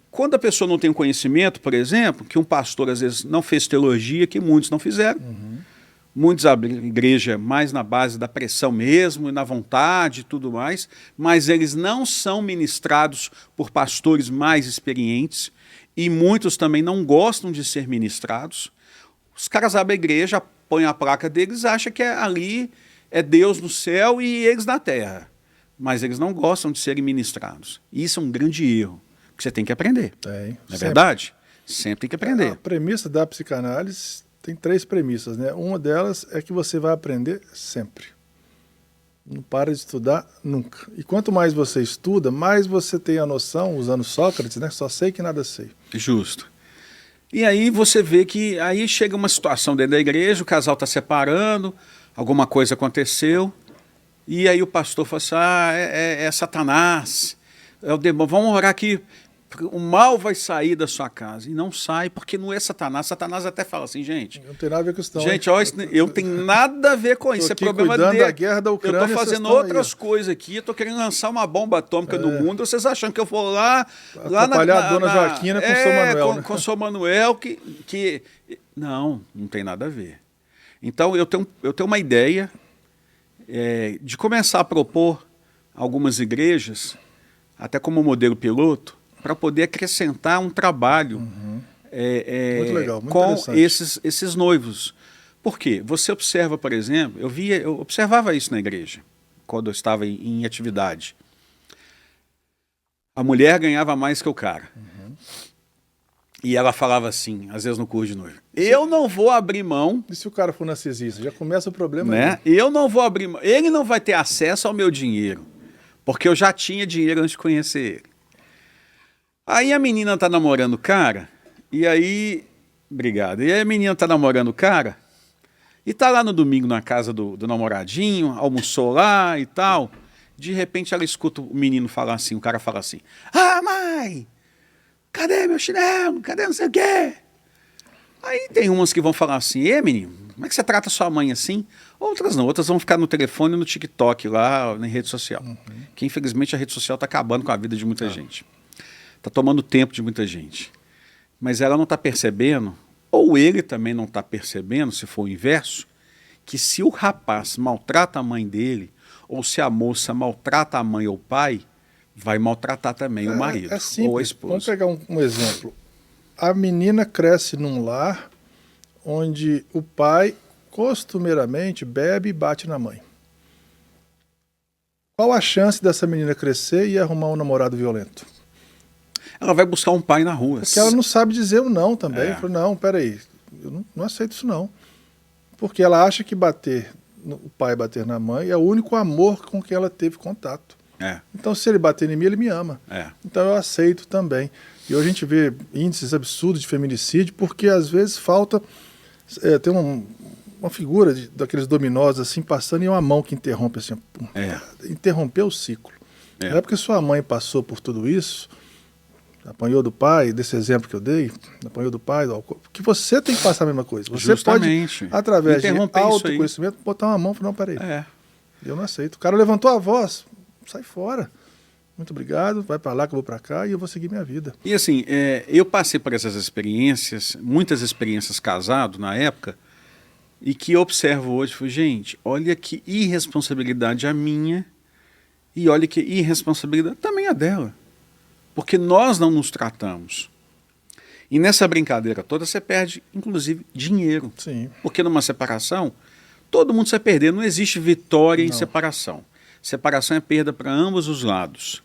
quando a pessoa não tem um conhecimento, por exemplo, que um pastor às vezes não fez teologia, que muitos não fizeram, muitos abrem igreja mais na base da pressão mesmo, e na vontade e tudo mais, mas eles não são ministrados por pastores mais experientes, e muitos também não gostam de ser ministrados. Os caras abrem a igreja, põem a placa deles, acham que ali é Deus no céu e eles na terra. Mas eles não gostam de serem ministrados. E isso é um grande erro, que você tem que aprender. Não é verdade? Sempre tem que aprender. A premissa da psicanálise tem 3 premissas, né? Uma delas é que você vai aprender sempre. Não para de estudar nunca. E quanto mais você estuda, mais você tem a noção, usando Sócrates, né? Só sei que nada sei. Justo. E aí você vê que aí chega uma situação dentro da igreja, o casal está separando, alguma coisa aconteceu, e aí o pastor fala assim, é Satanás, é o demônio, vamos orar aqui, o mal vai sair da sua casa. E não sai, porque não é Satanás. Satanás até fala assim, gente... Não tem nada a ver com isso. Gente, eu não tenho nada a ver com isso. É problema dele. Da guerra da Ucrânia, eu estou fazendo outras coisas aqui, eu estou querendo lançar uma bomba atômica no mundo, vocês acham que eu vou lá atrapalhar a dona Joaquina com o São Manuel. Com o São Manuel, que... Não tem nada a ver. Então, eu tenho uma ideia de começar a propor algumas igrejas, até como modelo piloto, para poder acrescentar um trabalho muito legal, muito com esses noivos. Por quê? Você observa, por exemplo, eu observava isso na igreja, quando eu estava em atividade. A mulher ganhava mais que o cara. E ela falava assim, às vezes no curso de noiva, eu não vou abrir mão... E se o cara for narcisista? Já começa o problema né? Eu não vou abrir mão. Ele não vai ter acesso ao meu dinheiro, porque eu já tinha dinheiro antes de conhecer ele. Aí a menina tá namorando o cara, e aí... Obrigado. E aí a menina tá namorando o cara, e tá lá no domingo na casa do namoradinho, almoçou lá e tal. De repente ela escuta o menino falar assim, o cara fala assim, mãe, cadê meu chinelo? Cadê não sei o quê? Aí tem umas que vão falar assim, menino, Como é que você trata sua mãe assim? Outras não, outras vão ficar no telefone, no TikTok lá, na rede social. Que infelizmente a rede social está acabando com a vida de muita gente. Está tomando tempo de muita gente. Mas ela não está percebendo, ou ele também não está percebendo, se for o inverso, que se o rapaz maltrata a mãe dele, ou se a moça maltrata a mãe ou o pai, vai maltratar também o marido ou a esposa. Vamos pegar um exemplo. A menina cresce num lar onde o pai costumeiramente bebe e bate na mãe. Qual a chance dessa menina crescer e arrumar um namorado violento? Ela vai buscar um pai na rua. Porque ela não sabe dizer o não também. Fala, não, peraí, eu não aceito isso não. Porque ela acha que o pai bater na mãe é o único amor com que ela teve contato. Então, se ele bater em mim, ele me ama. Então, eu aceito também. E hoje a gente vê índices absurdos de feminicídio, porque às vezes falta... tem uma figura daqueles dominós assim, passando e uma mão que interrompe assim. Interrompeu o ciclo. Não é porque sua mãe passou por tudo isso, apanhou do pai, desse exemplo que eu dei, apanhou do pai, que você tem que passar a mesma coisa. Você Justamente. pode, através de autoconhecimento, botar uma mão e falar, não, peraí, eu não aceito. O cara levantou a voz, sai fora. Muito obrigado, vai para lá que eu vou para cá e eu vou seguir minha vida. E assim, eu passei por essas experiências, muitas experiências casado na época, e que eu observo hoje, falei, gente, olha que irresponsabilidade a minha e olha que irresponsabilidade também a dela. Porque nós não nos tratamos. E nessa brincadeira toda você perde, inclusive, dinheiro. Sim. Porque numa separação, todo mundo vai perder. Não existe vitória em separação. Separação é perda para ambos os lados.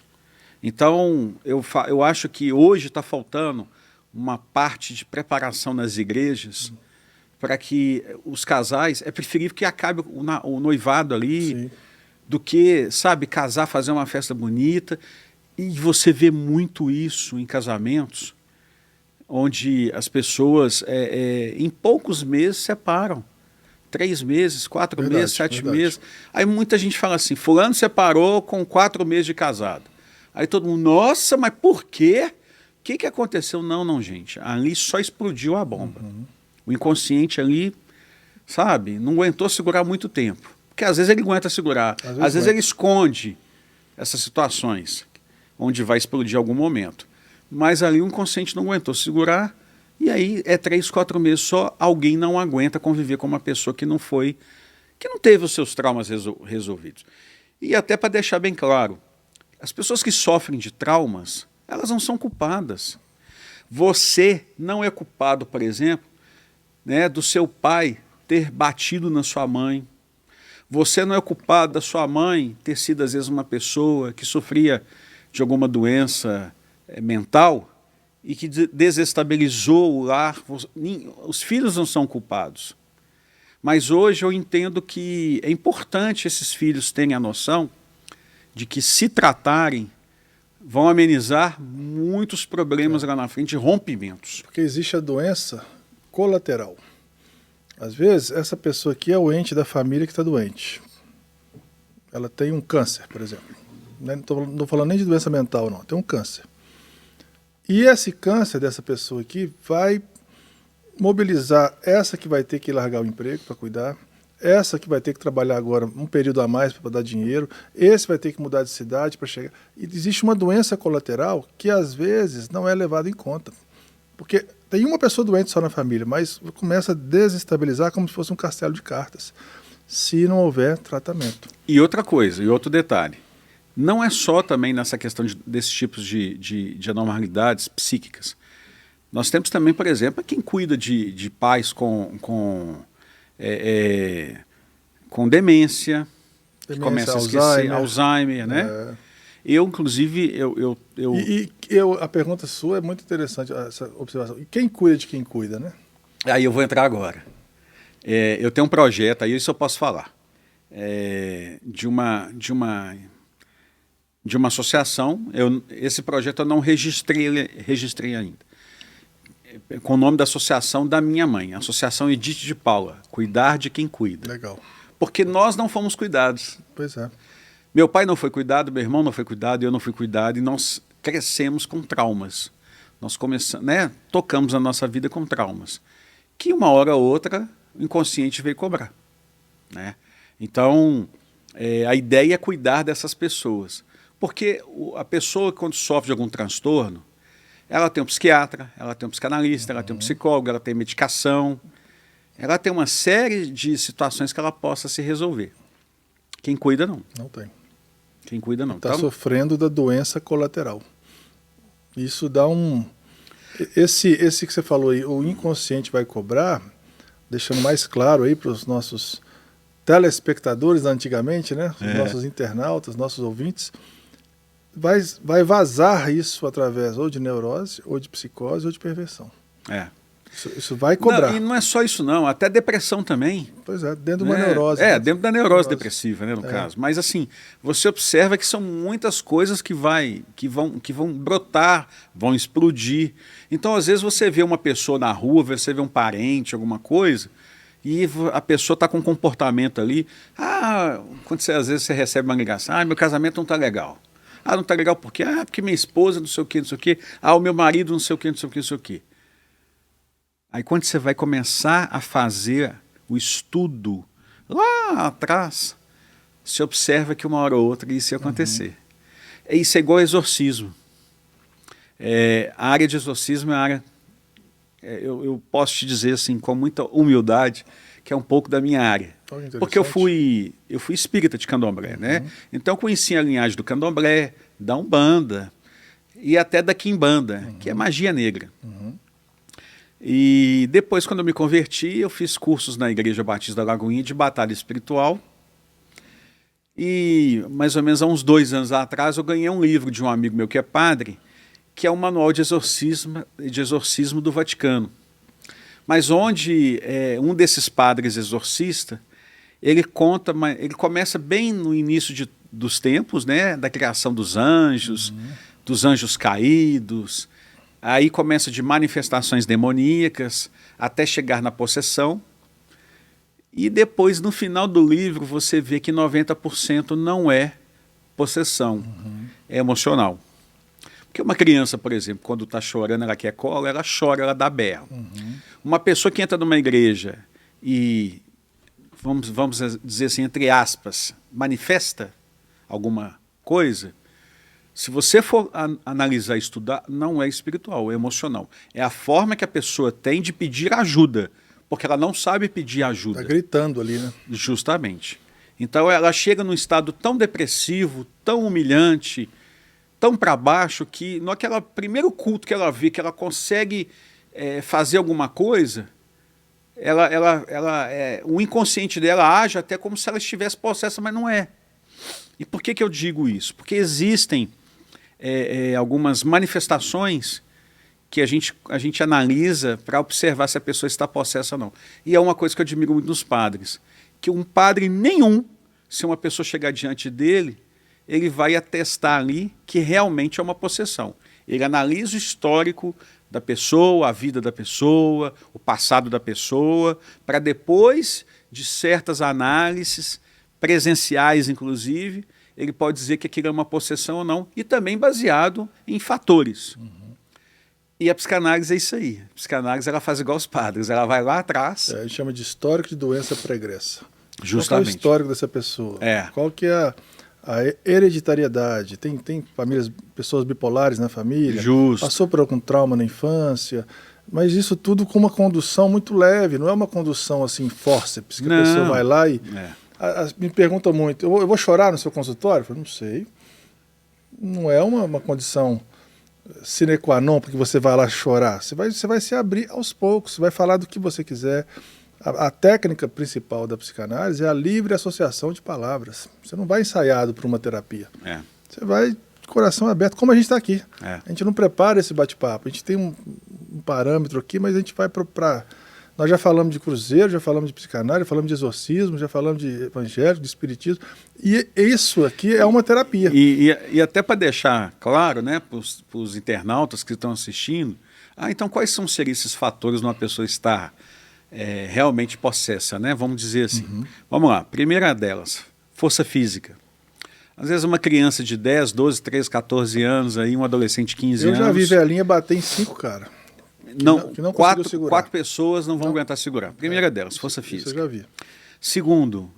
Então, eu acho que hoje está faltando uma parte de preparação nas igrejas para que os casais, é preferível que acabe o noivado ali do que, sabe, casar, fazer uma festa bonita. E você vê muito isso em casamentos, onde as pessoas em poucos meses separam. 3 meses, 4 meses, 7 meses. Aí muita gente fala assim, fulano separou com 4 meses de casado. Aí todo mundo, nossa, mas por quê? O que aconteceu? Não, gente. Ali só explodiu a bomba. O inconsciente ali, sabe, não aguentou segurar muito tempo. Porque às vezes ele aguenta segurar. Às vezes ele esconde essas situações, onde vai explodir em algum momento. Mas ali o inconsciente não aguentou segurar, e aí 3, 4 meses só, alguém não aguenta conviver com uma pessoa que não teve os seus traumas resolvidos. E até para deixar bem claro, as pessoas que sofrem de traumas, elas não são culpadas. Você não é culpado, por exemplo, né, do seu pai ter batido na sua mãe. Você não é culpado da sua mãe ter sido, às vezes, uma pessoa que sofria de alguma doença mental e que desestabilizou o lar. Os filhos não são culpados. Mas hoje eu entendo que é importante esses filhos terem a noção de que, se tratarem, vão amenizar muitos problemas lá na frente, rompimentos. Porque existe a doença colateral. Às vezes, essa pessoa aqui é o ente da família que está doente. Ela tem um câncer, por exemplo. Não estou falando nem de doença mental, não. Tem um câncer. E esse câncer dessa pessoa aqui vai mobilizar essa que vai ter que largar o emprego para cuidar, essa que vai ter que trabalhar agora um período a mais para dar dinheiro, esse vai ter que mudar de cidade para chegar. E existe uma doença colateral que às vezes não é levada em conta. Porque tem uma pessoa doente só na família, mas começa a desestabilizar como se fosse um castelo de cartas, se não houver tratamento. E outra coisa, e outro detalhe, não é só também nessa questão desses tipos de anormalidades psíquicas. Nós temos também, por exemplo, quem cuida de pais com demência, que começa a esquecer, Alzheimer, né? Eu, inclusive, a pergunta sua é muito interessante, essa observação. E quem cuida de quem cuida, né? Aí eu vou entrar agora. Eu tenho um projeto, aí isso eu posso falar, de uma associação. Esse projeto eu não registrei ainda. Com o nome da associação da minha mãe, Associação Edith de Paula, Cuidar de Quem Cuida. Legal. Porque nós não fomos cuidados. Pois é. Meu pai não foi cuidado, meu irmão não foi cuidado, eu não fui cuidado, e nós crescemos com traumas. Nós tocamos a nossa vida com traumas, que uma hora ou outra o inconsciente veio cobrar, né? Então, a ideia é cuidar dessas pessoas. Porque a pessoa, quando sofre de algum transtorno, ela tem um psiquiatra, ela tem um psicanalista, ela tem um psicólogo, ela tem medicação, ela tem uma série de situações que ela possa se resolver. Quem cuida, não. Não tem. Quem cuida, não. Está sofrendo da doença colateral. Isso dá um... Esse que você falou aí, o inconsciente vai cobrar, deixando mais claro aí para os nossos telespectadores antigamente, né? Os nossos internautas, nossos ouvintes, vai vazar isso através ou de neurose, ou de psicose, ou de perversão. Isso vai cobrar. Não, e não é só isso não, até depressão também. Pois é, dentro de uma neurose. Dentro da neurose depressiva, né, no caso. Mas assim, você observa que são muitas coisas que vão brotar, vão explodir. Então, às vezes, você vê uma pessoa na rua, você vê um parente, alguma coisa, e a pessoa está com um comportamento ali. Quando às vezes você recebe uma ligação, meu casamento não está legal. Não está legal por quê? Porque minha esposa não sei o quê, não sei o quê. O meu marido não sei o quê, não sei o quê, não sei o quê. Aí quando você vai começar a fazer o estudo lá atrás, você observa que uma hora ou outra isso ia acontecer. Isso é igual exorcismo. A área de exorcismo é a área, eu posso te dizer assim, com muita humildade, que é um pouco da minha área. Porque eu fui espírita de candomblé, né? Então eu conheci a linhagem do candomblé, da Umbanda e até da Quimbanda, que é magia negra. E depois, quando eu me converti, eu fiz cursos na Igreja Batista da Lagoinha de batalha espiritual. E mais ou menos há uns 2 anos atrás eu ganhei um livro de um amigo meu que é padre, que é um manual de exorcismo do Vaticano. Mas onde um desses padres exorcistas, ele começa bem no início dos tempos, né, da criação dos anjos caídos. Aí começa de manifestações demoníacas até chegar na possessão. E depois, no final do livro, você vê que 90% não é possessão, é emocional. Porque uma criança, por exemplo, quando está chorando, ela quer colo, ela chora, ela dá berro. Uma pessoa que entra numa igreja e, vamos dizer assim, entre aspas, manifesta alguma coisa, se você for analisar e estudar, não é espiritual, é emocional. É a forma que a pessoa tem de pedir ajuda, porque ela não sabe pedir ajuda. Está gritando ali, né? Justamente. Então ela chega num estado tão depressivo, tão humilhante, tão para baixo, que no aquele primeiro culto que ela vê, que ela consegue fazer alguma coisa, o inconsciente dela age até como se ela estivesse possessa, mas não é. E por que eu digo isso? Porque existem algumas manifestações que a gente analisa para observar se a pessoa está possessa ou não. E é uma coisa que eu admiro muito nos padres, que um padre nenhum, se uma pessoa chegar diante dele, ele vai atestar ali que realmente é uma possessão. Ele analisa o histórico da pessoa, a vida da pessoa, o passado da pessoa, para depois de certas análises, presenciais inclusive, ele pode dizer que aquilo é uma possessão ou não, e também baseado em fatores. E a psicanálise é isso aí. A psicanálise ela faz igual os padres, ela vai lá atrás. A gente chama de histórico de doença pregressa. Justamente. Qual é o histórico dessa pessoa? Qual que é a hereditariedade? Tem famílias, pessoas bipolares na família? Justo. Passou por algum trauma na infância? Mas isso tudo com uma condução muito leve, não é uma condução assim, fórceps, que a pessoa vai lá e... me perguntam muito, eu vou chorar no seu consultório? Eu falo, não sei. Não é uma condição sine qua non, porque você vai lá chorar. Você vai se abrir aos poucos, você vai falar do que você quiser. A técnica principal da psicanálise é a livre associação de palavras. Você não vai ensaiado para uma terapia. Você vai de coração aberto, como a gente está aqui. A gente não prepara esse bate-papo. A gente tem um parâmetro aqui, mas a gente vai para... Nós já falamos de cruzeiro, já falamos de psicanálise, já falamos de exorcismo, já falamos de evangélico, de espiritismo. E isso aqui é uma terapia. E até para deixar claro, né, para os internautas que estão assistindo, então quais seriam esses fatores numa pessoa estar realmente possessa, né? Vamos dizer assim. Vamos lá, primeira delas, força física. Às vezes uma criança de 10, 12, 13, 14 anos, aí, um adolescente de 15 anos... Eu já vi velhinha bater em 5 caras. que não conseguiu segurar. 4 pessoas não vão aguentar segurar. Primeira delas, força física. Isso eu já vi. Segundo,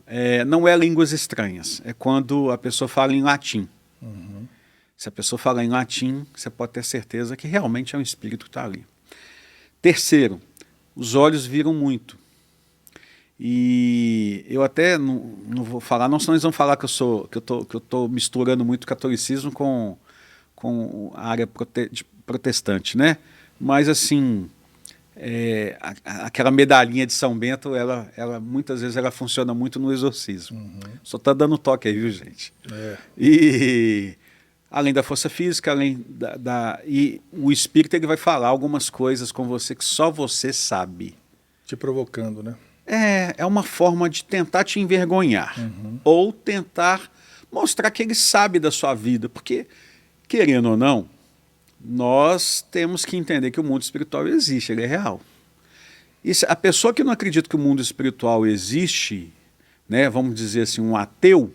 não é línguas estranhas. É quando a pessoa fala em latim. Se a pessoa fala em latim, você pode ter certeza que realmente é um espírito que está ali. Terceiro, os olhos viram muito. E eu até não vou falar, não, senão eles vão falar que eu estou misturando muito catolicismo com a área protestante, né? Mas assim, aquela medalhinha de São Bento, ela muitas vezes ela funciona muito no exorcismo. Só está dando toque aí, viu, gente? E além da força física, além e o espírito ele vai falar algumas coisas com você que só você sabe. Te provocando, né? É uma forma de tentar te envergonhar. Ou tentar mostrar que ele sabe da sua vida. Porque, querendo ou não, nós temos que entender que o mundo espiritual existe, ele é real. E a pessoa que não acredita que o mundo espiritual existe, né, vamos dizer assim, um ateu,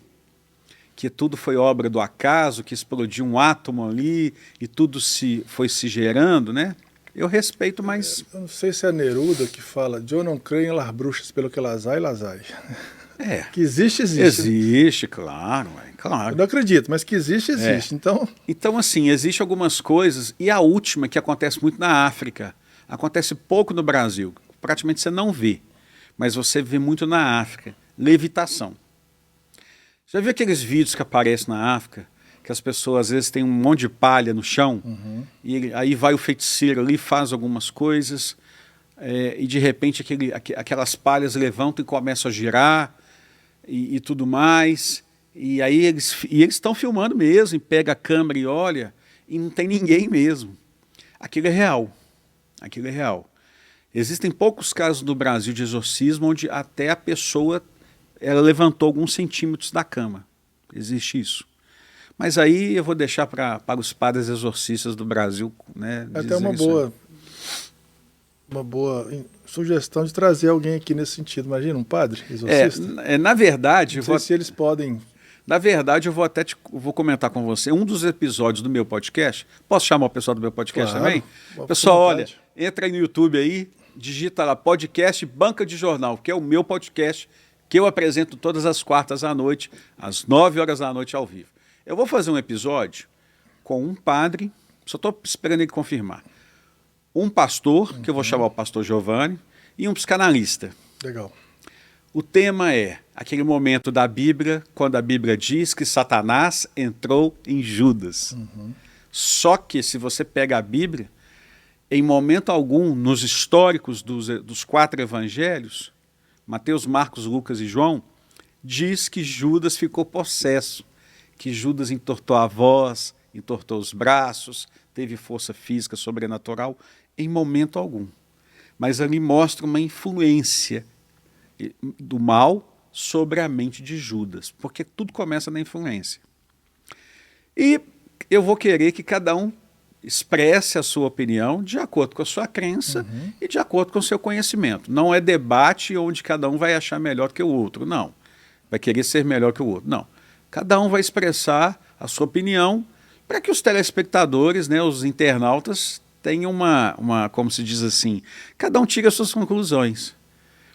que tudo foi obra do acaso, que explodiu um átomo ali e tudo foi se gerando, né? Eu respeito, mas... Eu não sei se é a Neruda que fala, eu não creio em las bruxas pelo que las hay. Que existe. Existe, claro, claro. Eu não acredito, mas que existe. Então, assim, existem algumas coisas, e a última que acontece muito na África, acontece pouco no Brasil, praticamente você não vê, mas você vê muito na África, levitação. Já viu aqueles vídeos que aparecem na África, que as pessoas às vezes têm um monte de palha no chão, e aí vai o feiticeiro ali, faz algumas coisas, e de repente aquelas palhas levantam e começam a girar, e tudo mais, e aí eles estão filmando mesmo, e pega a câmera e olha, e não tem ninguém mesmo. Aquilo é real. Aquilo é real. Existem poucos casos no Brasil de exorcismo onde até a pessoa ela levantou alguns centímetros da cama. Existe isso. Mas aí eu vou deixar para os padres exorcistas do Brasil, né? É até uma boa sugestão de trazer alguém aqui nesse sentido. Imagina, um padre exorcista. Na verdade... Não sei se eles podem... Na verdade, eu vou comentar com você um dos episódios do meu podcast. Posso chamar o pessoal do meu podcast também? Pessoal, olha, entra aí no YouTube aí, digita lá podcast Banca de Jornal, que é o meu podcast que eu apresento todas as quartas à noite, às 9 horas da noite ao vivo. Eu vou fazer um episódio com um padre, só estou esperando ele confirmar, um pastor, que eu vou chamar o pastor Giovanni, e um psicanalista. Legal. O tema é aquele momento da Bíblia, quando a Bíblia diz que Satanás entrou em Judas. Só que se você pega a Bíblia, em momento algum, nos históricos dos 4 evangelhos, Mateus, Marcos, Lucas e João, diz que Judas ficou possesso, que Judas entortou a voz, entortou os braços, teve força física sobrenatural, em momento algum. Mas ali mostra uma influência do mal sobre a mente de Judas, porque tudo começa na influência. E eu vou querer que cada um expresse a sua opinião de acordo com a sua crença e de acordo com o seu conhecimento. Não é debate onde cada um vai achar melhor que o outro, não. Vai querer ser melhor que o outro, não. Cada um vai expressar a sua opinião para que os telespectadores, né, os internautas, tenham como se diz assim, cada um tira as suas conclusões.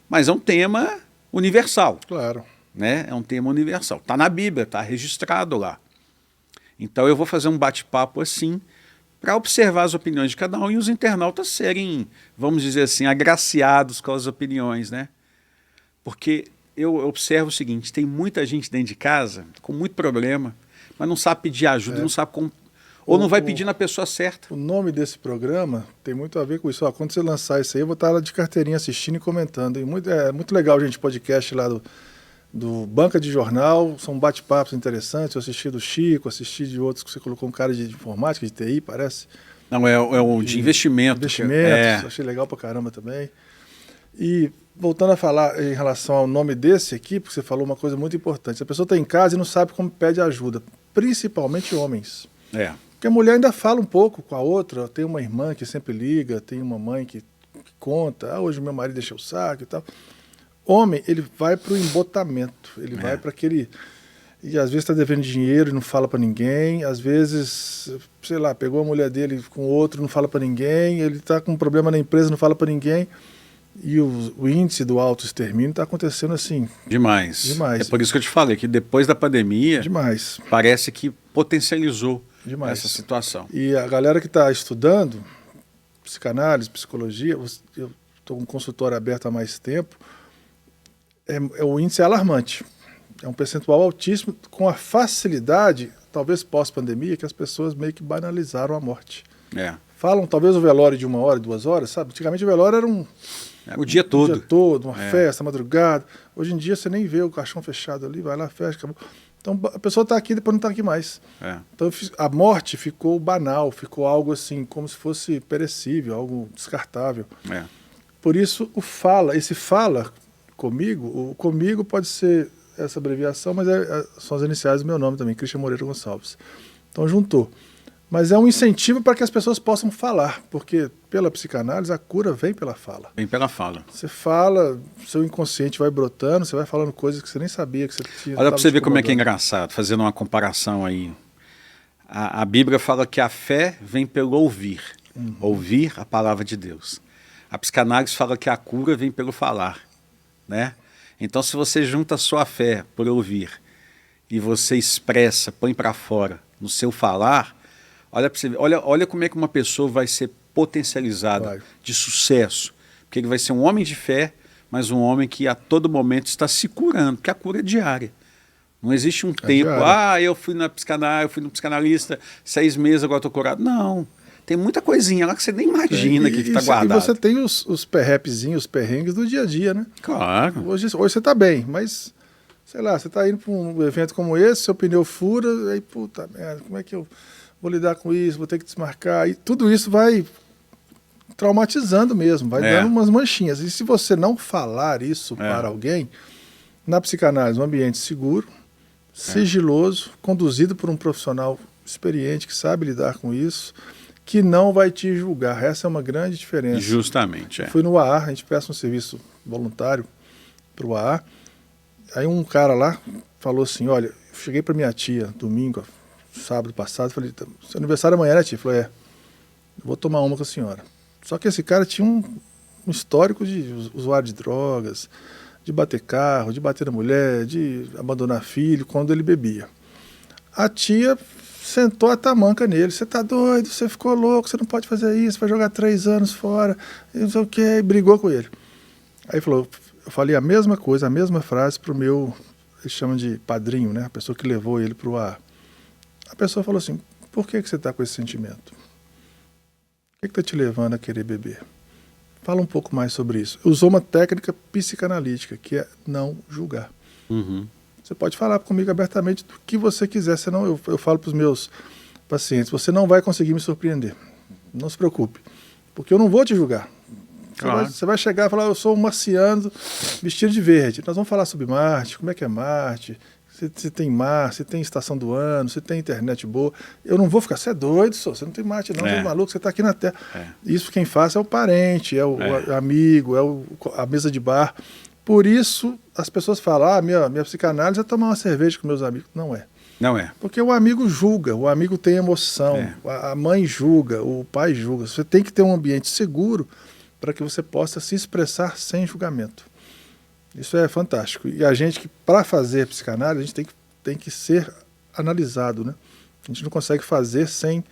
Mas é um tema universal. Claro. Né? É um tema universal. Está na Bíblia, está registrado lá. Então eu vou fazer um bate-papo assim, para observar as opiniões de cada um e os internautas serem, vamos dizer assim, agraciados com as opiniões, né? Porque eu observo o seguinte, tem muita gente dentro de casa com muito problema, mas não sabe pedir ajuda, não sabe como, ou não vai pedir na pessoa certa. O nome desse programa tem muito a ver com isso. Ó, quando você lançar isso aí, eu vou estar lá de carteirinha assistindo e comentando. E é muito legal, gente, podcast lá do Banca de Jornal, são bate-papos interessantes. Eu assisti do Chico, assisti de outros que você colocou um cara de informática, de TI, parece. Não, é um de investimento. Investimentos, achei legal pra caramba também. E voltando a falar em relação ao nome desse aqui, porque você falou uma coisa muito importante. A pessoa está em casa e não sabe como pede ajuda, principalmente homens. Porque a mulher ainda fala um pouco com a outra, tem uma irmã que sempre liga, tem uma mãe que conta, hoje meu marido deixou o saco e tal. Homem, ele vai para o embotamento, ele vai para aquele... e às vezes está devendo dinheiro e não fala para ninguém, às vezes, sei lá, pegou a mulher dele com outro, não fala para ninguém, ele está com um problema na empresa, não fala para ninguém, e o índice do autoextermínio está acontecendo assim. Demais. Demais. É por isso que eu te falei que depois da pandemia, Demais. parece que potencializou Demais. essa situação. E a galera que está estudando psicanálise, psicologia, eu estou com um consultório aberto há mais tempo, o índice é alarmante. É um percentual altíssimo, com a facilidade, talvez pós-pandemia, que as pessoas meio que banalizaram a morte. Falam talvez o velório de 1 hora, 2 horas, sabe? Antigamente o velório era o dia todo. O dia todo, uma festa, madrugada. Hoje em dia você nem vê o caixão fechado ali, vai lá, fecha, acabou. Então a pessoa está aqui, depois não está aqui mais. Então a morte ficou banal, ficou algo assim, como se fosse perecível, algo descartável. Por isso esse fala comigo, o comigo pode ser essa abreviação, mas são as iniciais do meu nome também, Christian Moreira Gonçalves. Então juntou. Mas é um incentivo para que as pessoas possam falar, porque pela psicanálise a cura vem pela fala. Vem pela fala. Você fala, seu inconsciente vai brotando, você vai falando coisas que você nem sabia que você tinha. Olha para você ver como é que é engraçado, fazendo uma comparação aí. A Bíblia fala que a fé vem pelo ouvir, ouvir a palavra de Deus. A psicanálise fala que a cura vem pelo falar, né? Então, se você junta a sua fé por ouvir e você expressa, põe para fora no seu falar, olha para você ver, olha como é que uma pessoa vai ser potencializada de sucesso. Porque ele vai ser um homem de fé, mas um homem que a todo momento está se curando, porque a cura é diária. Não existe um tempo, eu fui na psicanálise, eu fui no psicanalista 6 meses, agora estou curado. Não. Tem muita coisinha lá que você nem imagina que está guardado. E você tem os perrepezinhos, os perrengues do dia a dia, né? Claro. Hoje você está bem, mas, sei lá, você está indo para um evento como esse, seu pneu fura, aí, puta merda, como é que eu vou lidar com isso, vou ter que desmarcar. E tudo isso vai traumatizando mesmo, vai dando umas manchinhas. E se você não falar isso para alguém, na psicanálise, um ambiente seguro, sigiloso, conduzido por um profissional experiente que sabe lidar com isso, que não vai te julgar. Essa é uma grande diferença. Justamente. Fui no AA, a gente presta um serviço voluntário para o AA. Aí um cara lá falou assim, olha, eu cheguei para minha tia domingo, sábado passado, falei, seu aniversário amanhã, né, tia? Falou, eu vou tomar uma com a senhora. Só que esse cara tinha um histórico de usuário de drogas, de bater carro, de bater na mulher, de abandonar filho quando ele bebia. A tia sentou a tamanca nele, você tá doido, você ficou louco, você não pode fazer isso, vai jogar 3 anos fora, e não sei o que, e brigou com ele. Aí falou, eu falei a mesma coisa, a mesma frase pro meu, eles chamam de padrinho, né, a pessoa que levou ele pro AA. A pessoa falou assim, por que você tá com esse sentimento? O que tá te levando a querer beber? Fala um pouco mais sobre isso. Usou uma técnica psicanalítica, que é não julgar. Você pode falar comigo abertamente do que você quiser, senão eu falo para os meus pacientes, você não vai conseguir me surpreender. Não se preocupe, porque eu não vou te julgar. Você vai chegar e falar, eu sou um marciano vestido de verde. Nós vamos falar sobre Marte, como é que é Marte, se tem mar, se tem estação do ano, se tem internet boa. Eu não vou ficar, você é doido, você não tem Marte não, você é maluco, você está aqui na Terra. Isso quem faz é o parente, é o amigo, a mesa de bar. Por isso as pessoas falam, minha psicanálise é tomar uma cerveja com meus amigos. Não é. Não é. Porque o amigo julga, o amigo tem emoção, a mãe julga, o pai julga. Você tem que ter um ambiente seguro para que você possa se expressar sem julgamento. Isso é fantástico. E a gente que, para fazer psicanálise, a gente tem que ser analisado, né? A gente não consegue fazer sem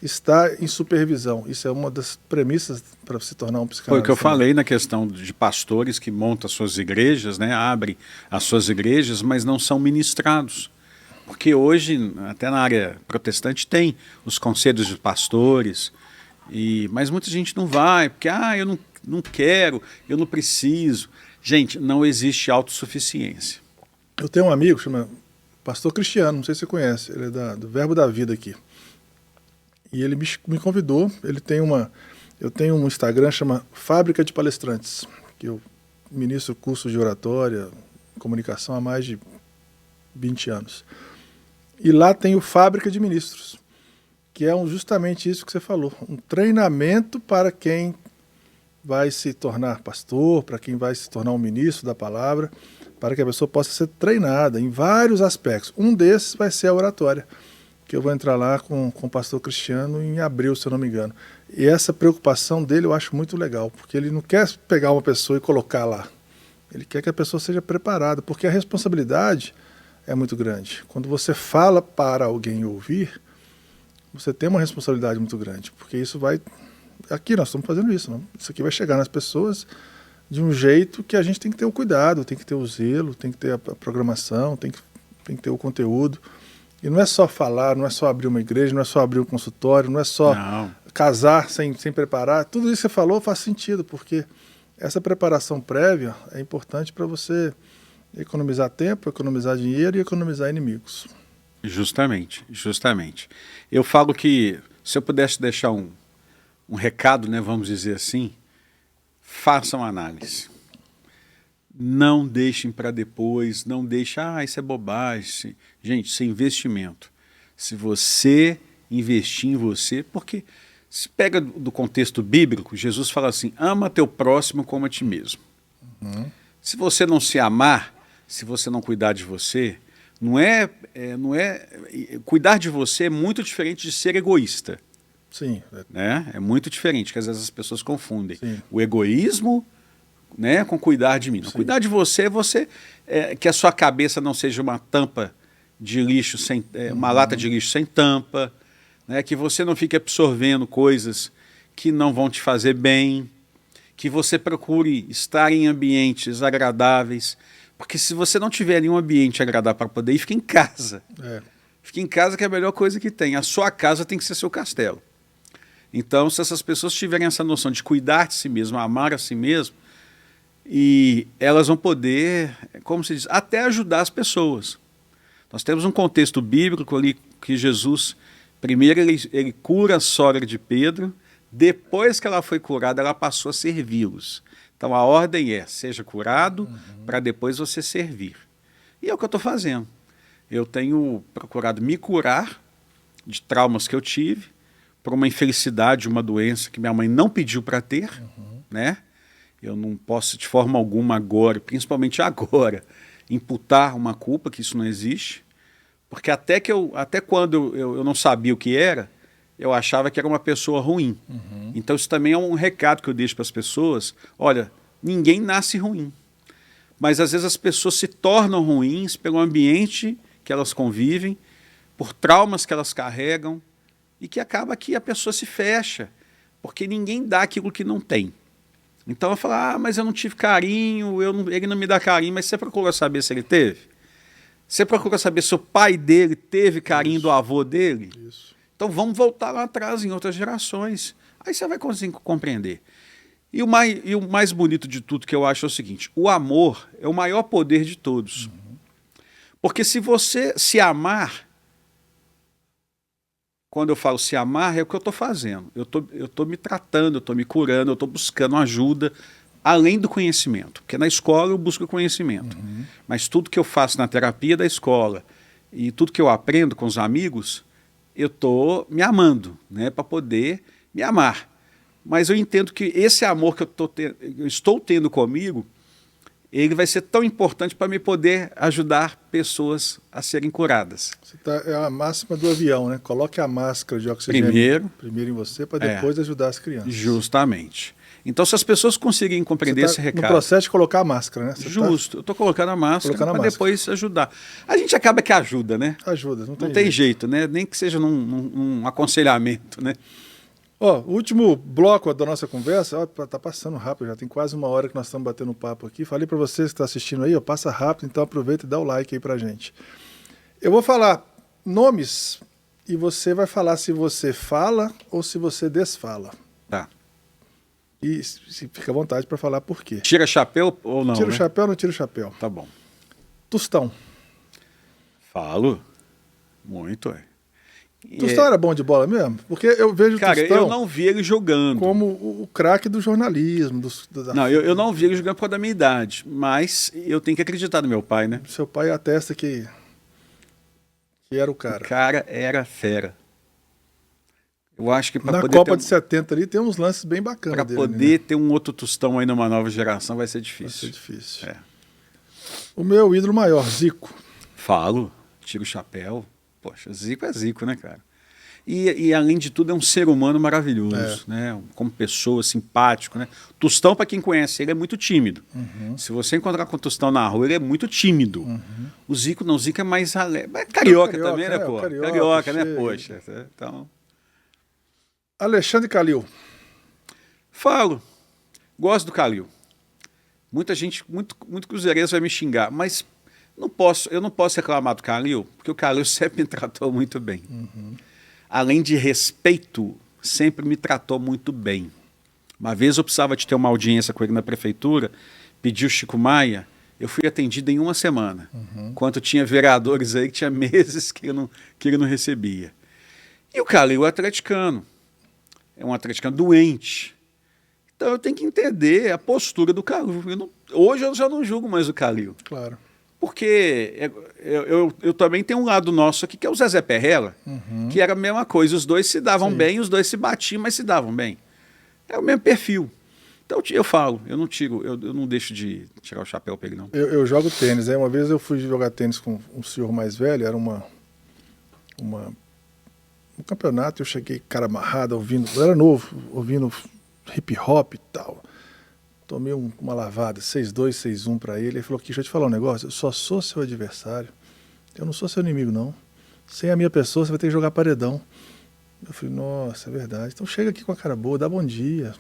estar em supervisão. Isso é uma das premissas para se tornar um psicanalista. Foi o que eu falei na questão de pastores que montam as suas igrejas, né? Abrem as suas igrejas, mas não são ministrados. Porque hoje, até na área protestante, tem os conselhos de pastores, mas muita gente não vai, porque eu não quero, eu não preciso. Gente, não existe autossuficiência. Eu tenho um amigo, chama Pastor Cristiano, não sei se você conhece, ele é do Verbo da Vida aqui. E ele me convidou, eu tenho um Instagram, chama Fábrica de Palestrantes, que eu ministro curso de oratória, comunicação há mais de 20 anos. E lá tem o Fábrica de Ministros, que é justamente isso que você falou, um treinamento para quem vai se tornar pastor, para quem vai se tornar um ministro da palavra, para que a pessoa possa ser treinada em vários aspectos. Um desses vai ser a oratória, que eu vou entrar lá com o pastor Cristiano em abril, se eu não me engano. E essa preocupação dele eu acho muito legal, porque ele não quer pegar uma pessoa e colocar lá. Ele quer que a pessoa seja preparada, porque a responsabilidade é muito grande. Quando você fala para alguém ouvir, você tem uma responsabilidade muito grande, porque isso vai... Aqui nós estamos fazendo isso, não? Isso aqui vai chegar nas pessoas de um jeito que a gente tem que ter o cuidado, tem que ter o zelo, tem que ter a programação, tem que ter o conteúdo. E não é só falar, não é só abrir uma igreja, não é só abrir um consultório, não é só casar sem preparar. Tudo isso que você falou faz sentido, porque essa preparação prévia é importante para você economizar tempo, economizar dinheiro e economizar inimigos. Justamente, justamente. Eu falo que, se eu pudesse deixar um recado, né, vamos dizer assim, façam análise. Não deixem para depois, não deixem, isso é bobagem. Gente, isso é investimento. Se você investir em você, porque se pega do contexto bíblico, Jesus fala assim, ama teu próximo como a ti mesmo. Se você não se amar, se você não cuidar de você, cuidar de você é muito diferente de ser egoísta. Sim. Né? É muito diferente, que às vezes as pessoas confundem. Sim. O egoísmo, né, com cuidar de mim. Não, cuidar de você é você que a sua cabeça não seja uma tampa de lixo, uma lata de lixo sem tampa, né, que você não fique absorvendo coisas que não vão te fazer bem, que você procure estar em ambientes agradáveis, porque se você não tiver nenhum ambiente agradável para poder ir, fica em casa. Fica em casa que é a melhor coisa que tem. A sua casa tem que ser seu castelo. Então, se essas pessoas tiverem essa noção de cuidar de si mesmo, amar a si mesmo, e elas vão poder, como se diz, até ajudar as pessoas. Nós temos um contexto bíblico ali que Jesus, primeiro ele cura a sogra de Pedro, depois que ela foi curada, ela passou a servi-los. Então a ordem é, seja curado, para depois você servir. E é o que eu estou fazendo. Eu tenho procurado me curar de traumas que eu tive, por uma infelicidade, uma doença que minha mãe não pediu para ter, né? Eu não posso de forma alguma agora, principalmente agora, imputar uma culpa, que isso não existe, porque até quando eu não sabia o que era, eu achava que era uma pessoa ruim. Então isso também é um recado que eu deixo para as pessoas, olha, ninguém nasce ruim, mas às vezes as pessoas se tornam ruins pelo ambiente que elas convivem, por traumas que elas carregam, e que acaba que a pessoa se fecha, porque ninguém dá aquilo que não tem. Então eu falo, mas eu não tive carinho, ele não me dá carinho, mas você procura saber se ele teve? Você procura saber se o pai dele teve carinho do avô dele? Isso. Então vamos voltar lá atrás, em outras gerações. Aí você vai conseguir compreender. E o mais bonito de tudo que eu acho é o seguinte, o amor é o maior poder de todos. Porque se você se amar, quando eu falo se amar, é o que eu estou fazendo. Eu tô me tratando, eu estou me curando, eu estou buscando ajuda, além do conhecimento. Porque na escola eu busco conhecimento. Mas tudo que eu faço na terapia da escola e tudo que eu aprendo com os amigos, eu estou me amando, né, para poder me amar. Mas eu entendo que esse amor que eu estou tendo comigo, ele vai ser tão importante para me poder ajudar pessoas a serem curadas. É a máxima do avião, né? Coloque a máscara de oxigênio primeiro em você, para depois ajudar as crianças. Justamente. Então, se as pessoas conseguirem compreender esse recado... No processo de colocar a máscara, né? Justo. Eu estou colocando a máscara para depois ajudar. A gente acaba que ajuda, né? Ajuda, não tem jeito, né? Nem que seja num aconselhamento, né? O último bloco da nossa conversa, tá passando rápido, já tem quase uma hora que nós estamos batendo papo aqui. Falei para vocês que estão assistindo aí, passa rápido, então aproveita e dá o like aí pra gente. Eu vou falar nomes e você vai falar se você fala ou se você desfala. Tá. E fica à vontade para falar por quê. Tira chapéu ou não? Tira o chapéu ou não tira o chapéu? Tá bom. Tostão. Falo. Muito, Tostão era bom de bola mesmo? Porque eu vejo Cara, Tostão... eu não vi ele jogando. Como o craque do jornalismo. Não, eu não vi ele jogando por causa da minha idade, mas eu tenho que acreditar no meu pai, né? Seu pai atesta que era o cara. O cara era fera. Eu acho que Na Copa de 70 ali tem uns lances bem bacanas para dele, poder né? ter um outro Tostão aí numa nova geração vai ser Vai difícil. ser difícil. É. O meu ídolo maior, Zico. Falo, tiro o chapéu. Poxa, Zico é Zico, né, cara? E além de tudo, é um ser humano maravilhoso, né? Como pessoa, simpático, né? Tostão, para quem conhece, ele é muito tímido. Se você encontrar com o Tostão na rua, ele é muito tímido. O Zico não, o Zico é mais alegre. Mas carioca também, né, pô? Carioca, né? Poxa. Então, Alexandre Calil. falo. Gosto do Calil. Muita gente, muito cruzeirense vai me xingar, mas eu não posso reclamar do Calil, porque o Calil sempre me tratou muito bem. Além de respeito, sempre me tratou muito bem. Uma vez eu precisava de ter uma audiência com ele na prefeitura, pedi o Chico Maia, eu fui atendido em uma semana. Enquanto tinha vereadores aí que tinha meses que ele não recebia. E o Calil é atleticano. É um atleticano doente. Então eu tenho que entender a postura do Calil. Hoje eu já não julgo mais o Calil. Claro. Porque eu também tenho um lado nosso aqui, que é o Zezé Perrella, que era a mesma coisa. Os dois se davam bem, os dois se batiam, mas se davam bem. É o mesmo perfil. Então eu falo, eu não deixo de tirar o chapéu para ele, não. Eu jogo tênis. Aí uma vez eu fui jogar tênis com um senhor mais velho, era um campeonato, eu cheguei cara amarrado, ouvindo, eu era novo, ouvindo hip hop e tal. Tomei uma lavada, 6-2, 6-1 para ele. Ele falou aqui, deixa eu te falar um negócio, eu só sou seu adversário, eu não sou seu inimigo, não. Sem a minha pessoa, você vai ter que jogar paredão. Eu falei, nossa, é verdade. Então chega aqui com a cara boa, dá bom dia.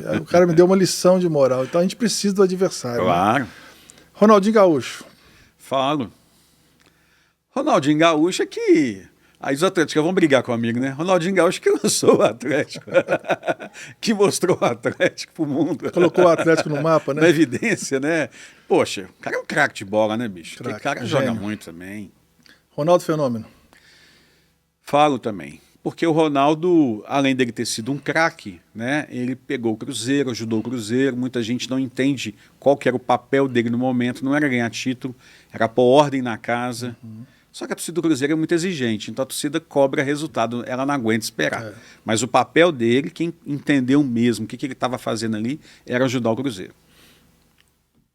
Aí o cara me deu uma lição de moral. Então a gente precisa do adversário. Claro. Né? Ronaldinho Gaúcho. Falo. Ronaldinho Gaúcho é que... Aí os atléticos vão brigar comigo, né? Ronaldinho Gaúcho que lançou o Atlético. Que mostrou o Atlético pro mundo. Colocou o Atlético no mapa, né? Na evidência, né? Poxa, o cara é um craque de bola, né, bicho? Craque, O cara gênio. joga muito também. Ronaldo Fenômeno. Falo também. Porque o Ronaldo, além dele ter sido um craque, né? Ele pegou o Cruzeiro, ajudou o Cruzeiro. Muita gente não entende qual que era o papel dele no momento. Não era ganhar título, era pôr ordem na casa. Só que a torcida do Cruzeiro é muito exigente, então a torcida cobra resultado, ela não aguenta esperar. Mas o papel dele, quem entendeu mesmo o que ele estava fazendo ali, era ajudar o Cruzeiro.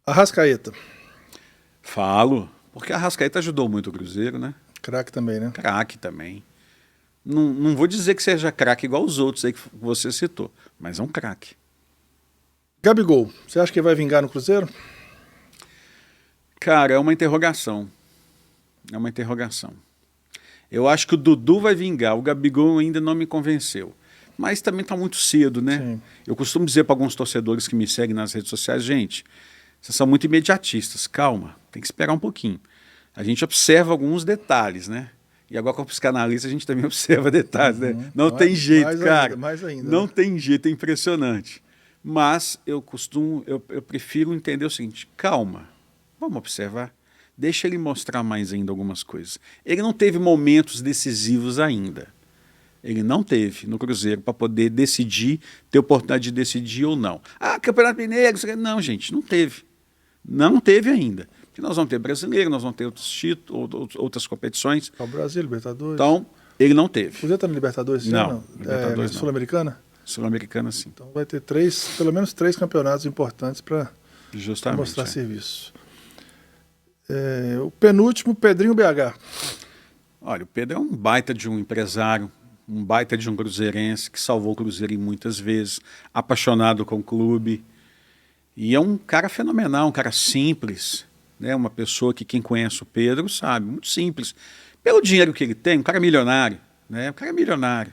Arrascaeta. Falo, porque a Arrascaeta ajudou muito o Cruzeiro, né? Craque também, né? Craque também. Não vou dizer que seja craque igual os outros aí que você citou, mas é um craque. Gabigol, você acha que vai vingar no Cruzeiro? Cara, é uma interrogação. É uma interrogação. Eu acho que o Dudu vai vingar, o Gabigol ainda não me convenceu. Mas também está muito cedo, né? Sim. Eu costumo dizer para alguns torcedores que me seguem nas redes sociais, gente, vocês são muito imediatistas, calma, tem que esperar um pouquinho. A gente observa alguns detalhes, né? E agora com o psicanalista a gente também observa detalhes, né? Não tem jeito, cara. Mais ainda. Não tem jeito, é impressionante. Mas eu prefiro entender o seguinte, calma, vamos observar. Deixa ele mostrar mais ainda algumas coisas. Ele não teve momentos decisivos ainda. Ele não teve no Cruzeiro para poder decidir, ter oportunidade de decidir ou não. Ah, Campeonato Mineiro, não, gente, não teve. Não teve ainda. Porque nós vamos ter brasileiro, nós vamos ter outros títulos, outras competições. O Brasil, Libertadores. Então, ele não teve. O Cruzeiro está no Libertadores? Não, Libertadores não. Sul-Americana? Sul-Americana, sim. Então vai ter pelo menos três campeonatos importantes para mostrar é. serviço. O penúltimo, Pedrinho BH. Olha, o Pedro é um baita de um empresário, um baita de um cruzeirense que salvou o Cruzeiro muitas vezes, apaixonado com o clube. E é um cara fenomenal, um cara simples, né? Uma pessoa que quem conhece o Pedro sabe, muito simples. Pelo dinheiro que ele tem, um cara milionário, né? Um cara milionário.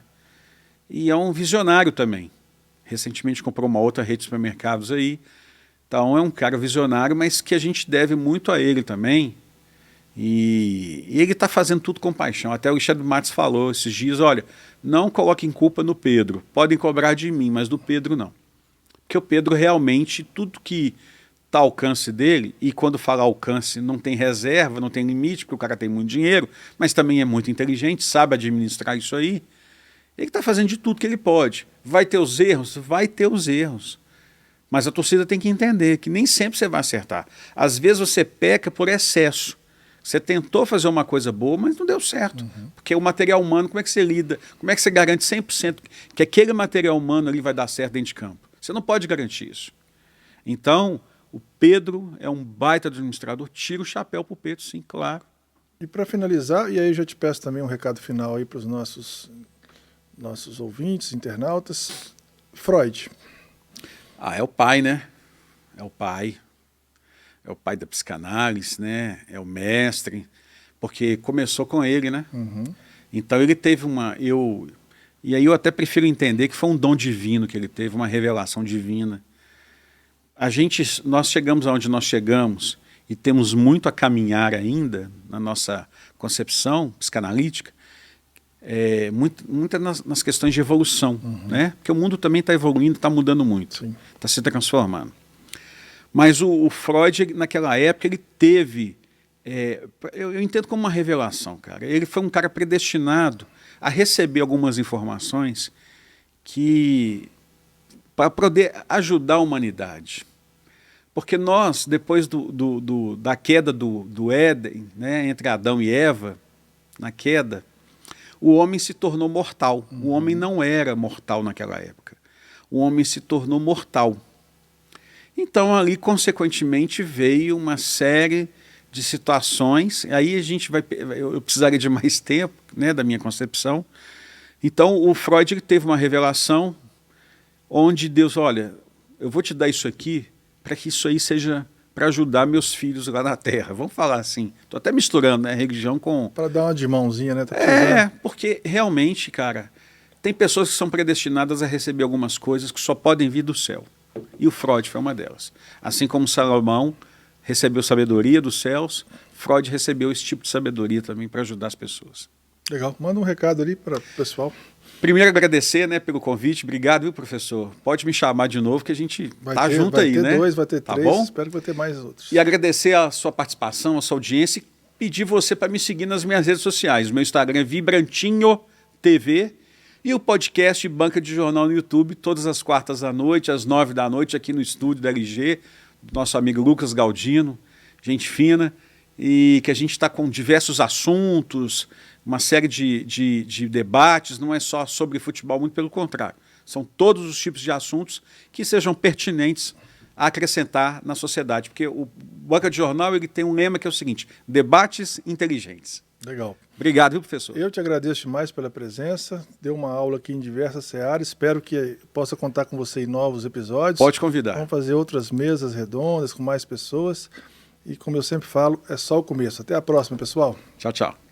E é um visionário também. Recentemente comprou uma outra rede de supermercados aí. Então é um cara visionário, mas que a gente deve muito a ele também. E ele está fazendo tudo com paixão. Até o Alexandre Matos falou esses dias, olha, não coloquem culpa no Pedro. Podem cobrar de mim, mas do Pedro não. Porque o Pedro realmente, tudo que está ao alcance dele, e quando fala alcance não tem reserva, não tem limite, porque o cara tem muito dinheiro, mas também é muito inteligente, sabe administrar isso aí. Ele está fazendo de tudo que ele pode. Vai ter os erros? Vai ter os erros. Mas a torcida tem que entender que nem sempre você vai acertar. Às vezes você peca por excesso. Você tentou fazer uma coisa boa, mas não deu certo. Porque o material humano, como é que você lida? Como é que você garante 100% que aquele material humano ali vai dar certo dentro de campo? Você não pode garantir isso. Então, o Pedro é um baita administrador. Tira o chapéu pro Pedro, sim, claro. E para finalizar, e aí eu já te peço também um recado final aí para os nossos ouvintes, internautas. Freud. É o pai, né? É o pai. É o pai da psicanálise, né? É o mestre, porque começou com ele, né? Então ele teve e aí eu até prefiro entender que foi um dom divino que ele teve, uma revelação divina. Nós chegamos aonde nós chegamos e temos muito a caminhar ainda na nossa concepção psicanalítica, muito nas questões de evolução, né? Porque o mundo também está evoluindo, está mudando muito, está se transformando. Mas o Freud, naquela época, ele teve... eu entendo como uma revelação, cara. Ele foi um cara predestinado a receber algumas informações para poder ajudar a humanidade. Porque nós, depois da queda do Éden, né, entre Adão e Eva, na queda, o homem se tornou mortal. O homem não era mortal naquela época. O homem se tornou mortal. Então, ali, consequentemente, veio uma série de situações. Aí eu precisaria de mais tempo, né, da minha concepção. Então, o Freud ele teve uma revelação onde Deus, olha, eu vou te dar isso aqui para que isso aí seja para ajudar meus filhos lá na Terra. Vamos falar assim. Estou até misturando, né, religião com... Para dar uma de mãozinha, né? Porque realmente, cara, tem pessoas que são predestinadas a receber algumas coisas que só podem vir do céu. E o Freud foi uma delas. Assim como Salomão recebeu sabedoria dos céus, Freud recebeu esse tipo de sabedoria também para ajudar as pessoas. Legal. Manda um recado ali para o pessoal. Primeiro agradecer, né, pelo convite. Obrigado, viu, professor? Pode me chamar de novo que a gente tá junto aí, né? Vai ter 2, vai ter 3, bom? Espero que vai ter mais outros. E agradecer a sua participação, a sua audiência e pedir você para me seguir nas minhas redes sociais. O meu Instagram é Vibrantinho TV. E o podcast Banca de Jornal no YouTube, todas as quartas à noite, às 9 da noite, aqui no estúdio da LG, do nosso amigo Lucas Galdino, gente fina, e que a gente está com diversos assuntos, uma série de debates, não é só sobre futebol, muito pelo contrário. São todos os tipos de assuntos que sejam pertinentes a acrescentar na sociedade, porque o Banca de Jornal ele tem um lema que é o seguinte: debates inteligentes. Legal. Obrigado, viu, professor? Eu te agradeço demais pela presença. Deu uma aula aqui em diversas searas. Espero que possa contar com você em novos episódios. Pode convidar. Vamos fazer outras mesas redondas com mais pessoas. E como eu sempre falo, é só o começo. Até a próxima, pessoal. Tchau, tchau.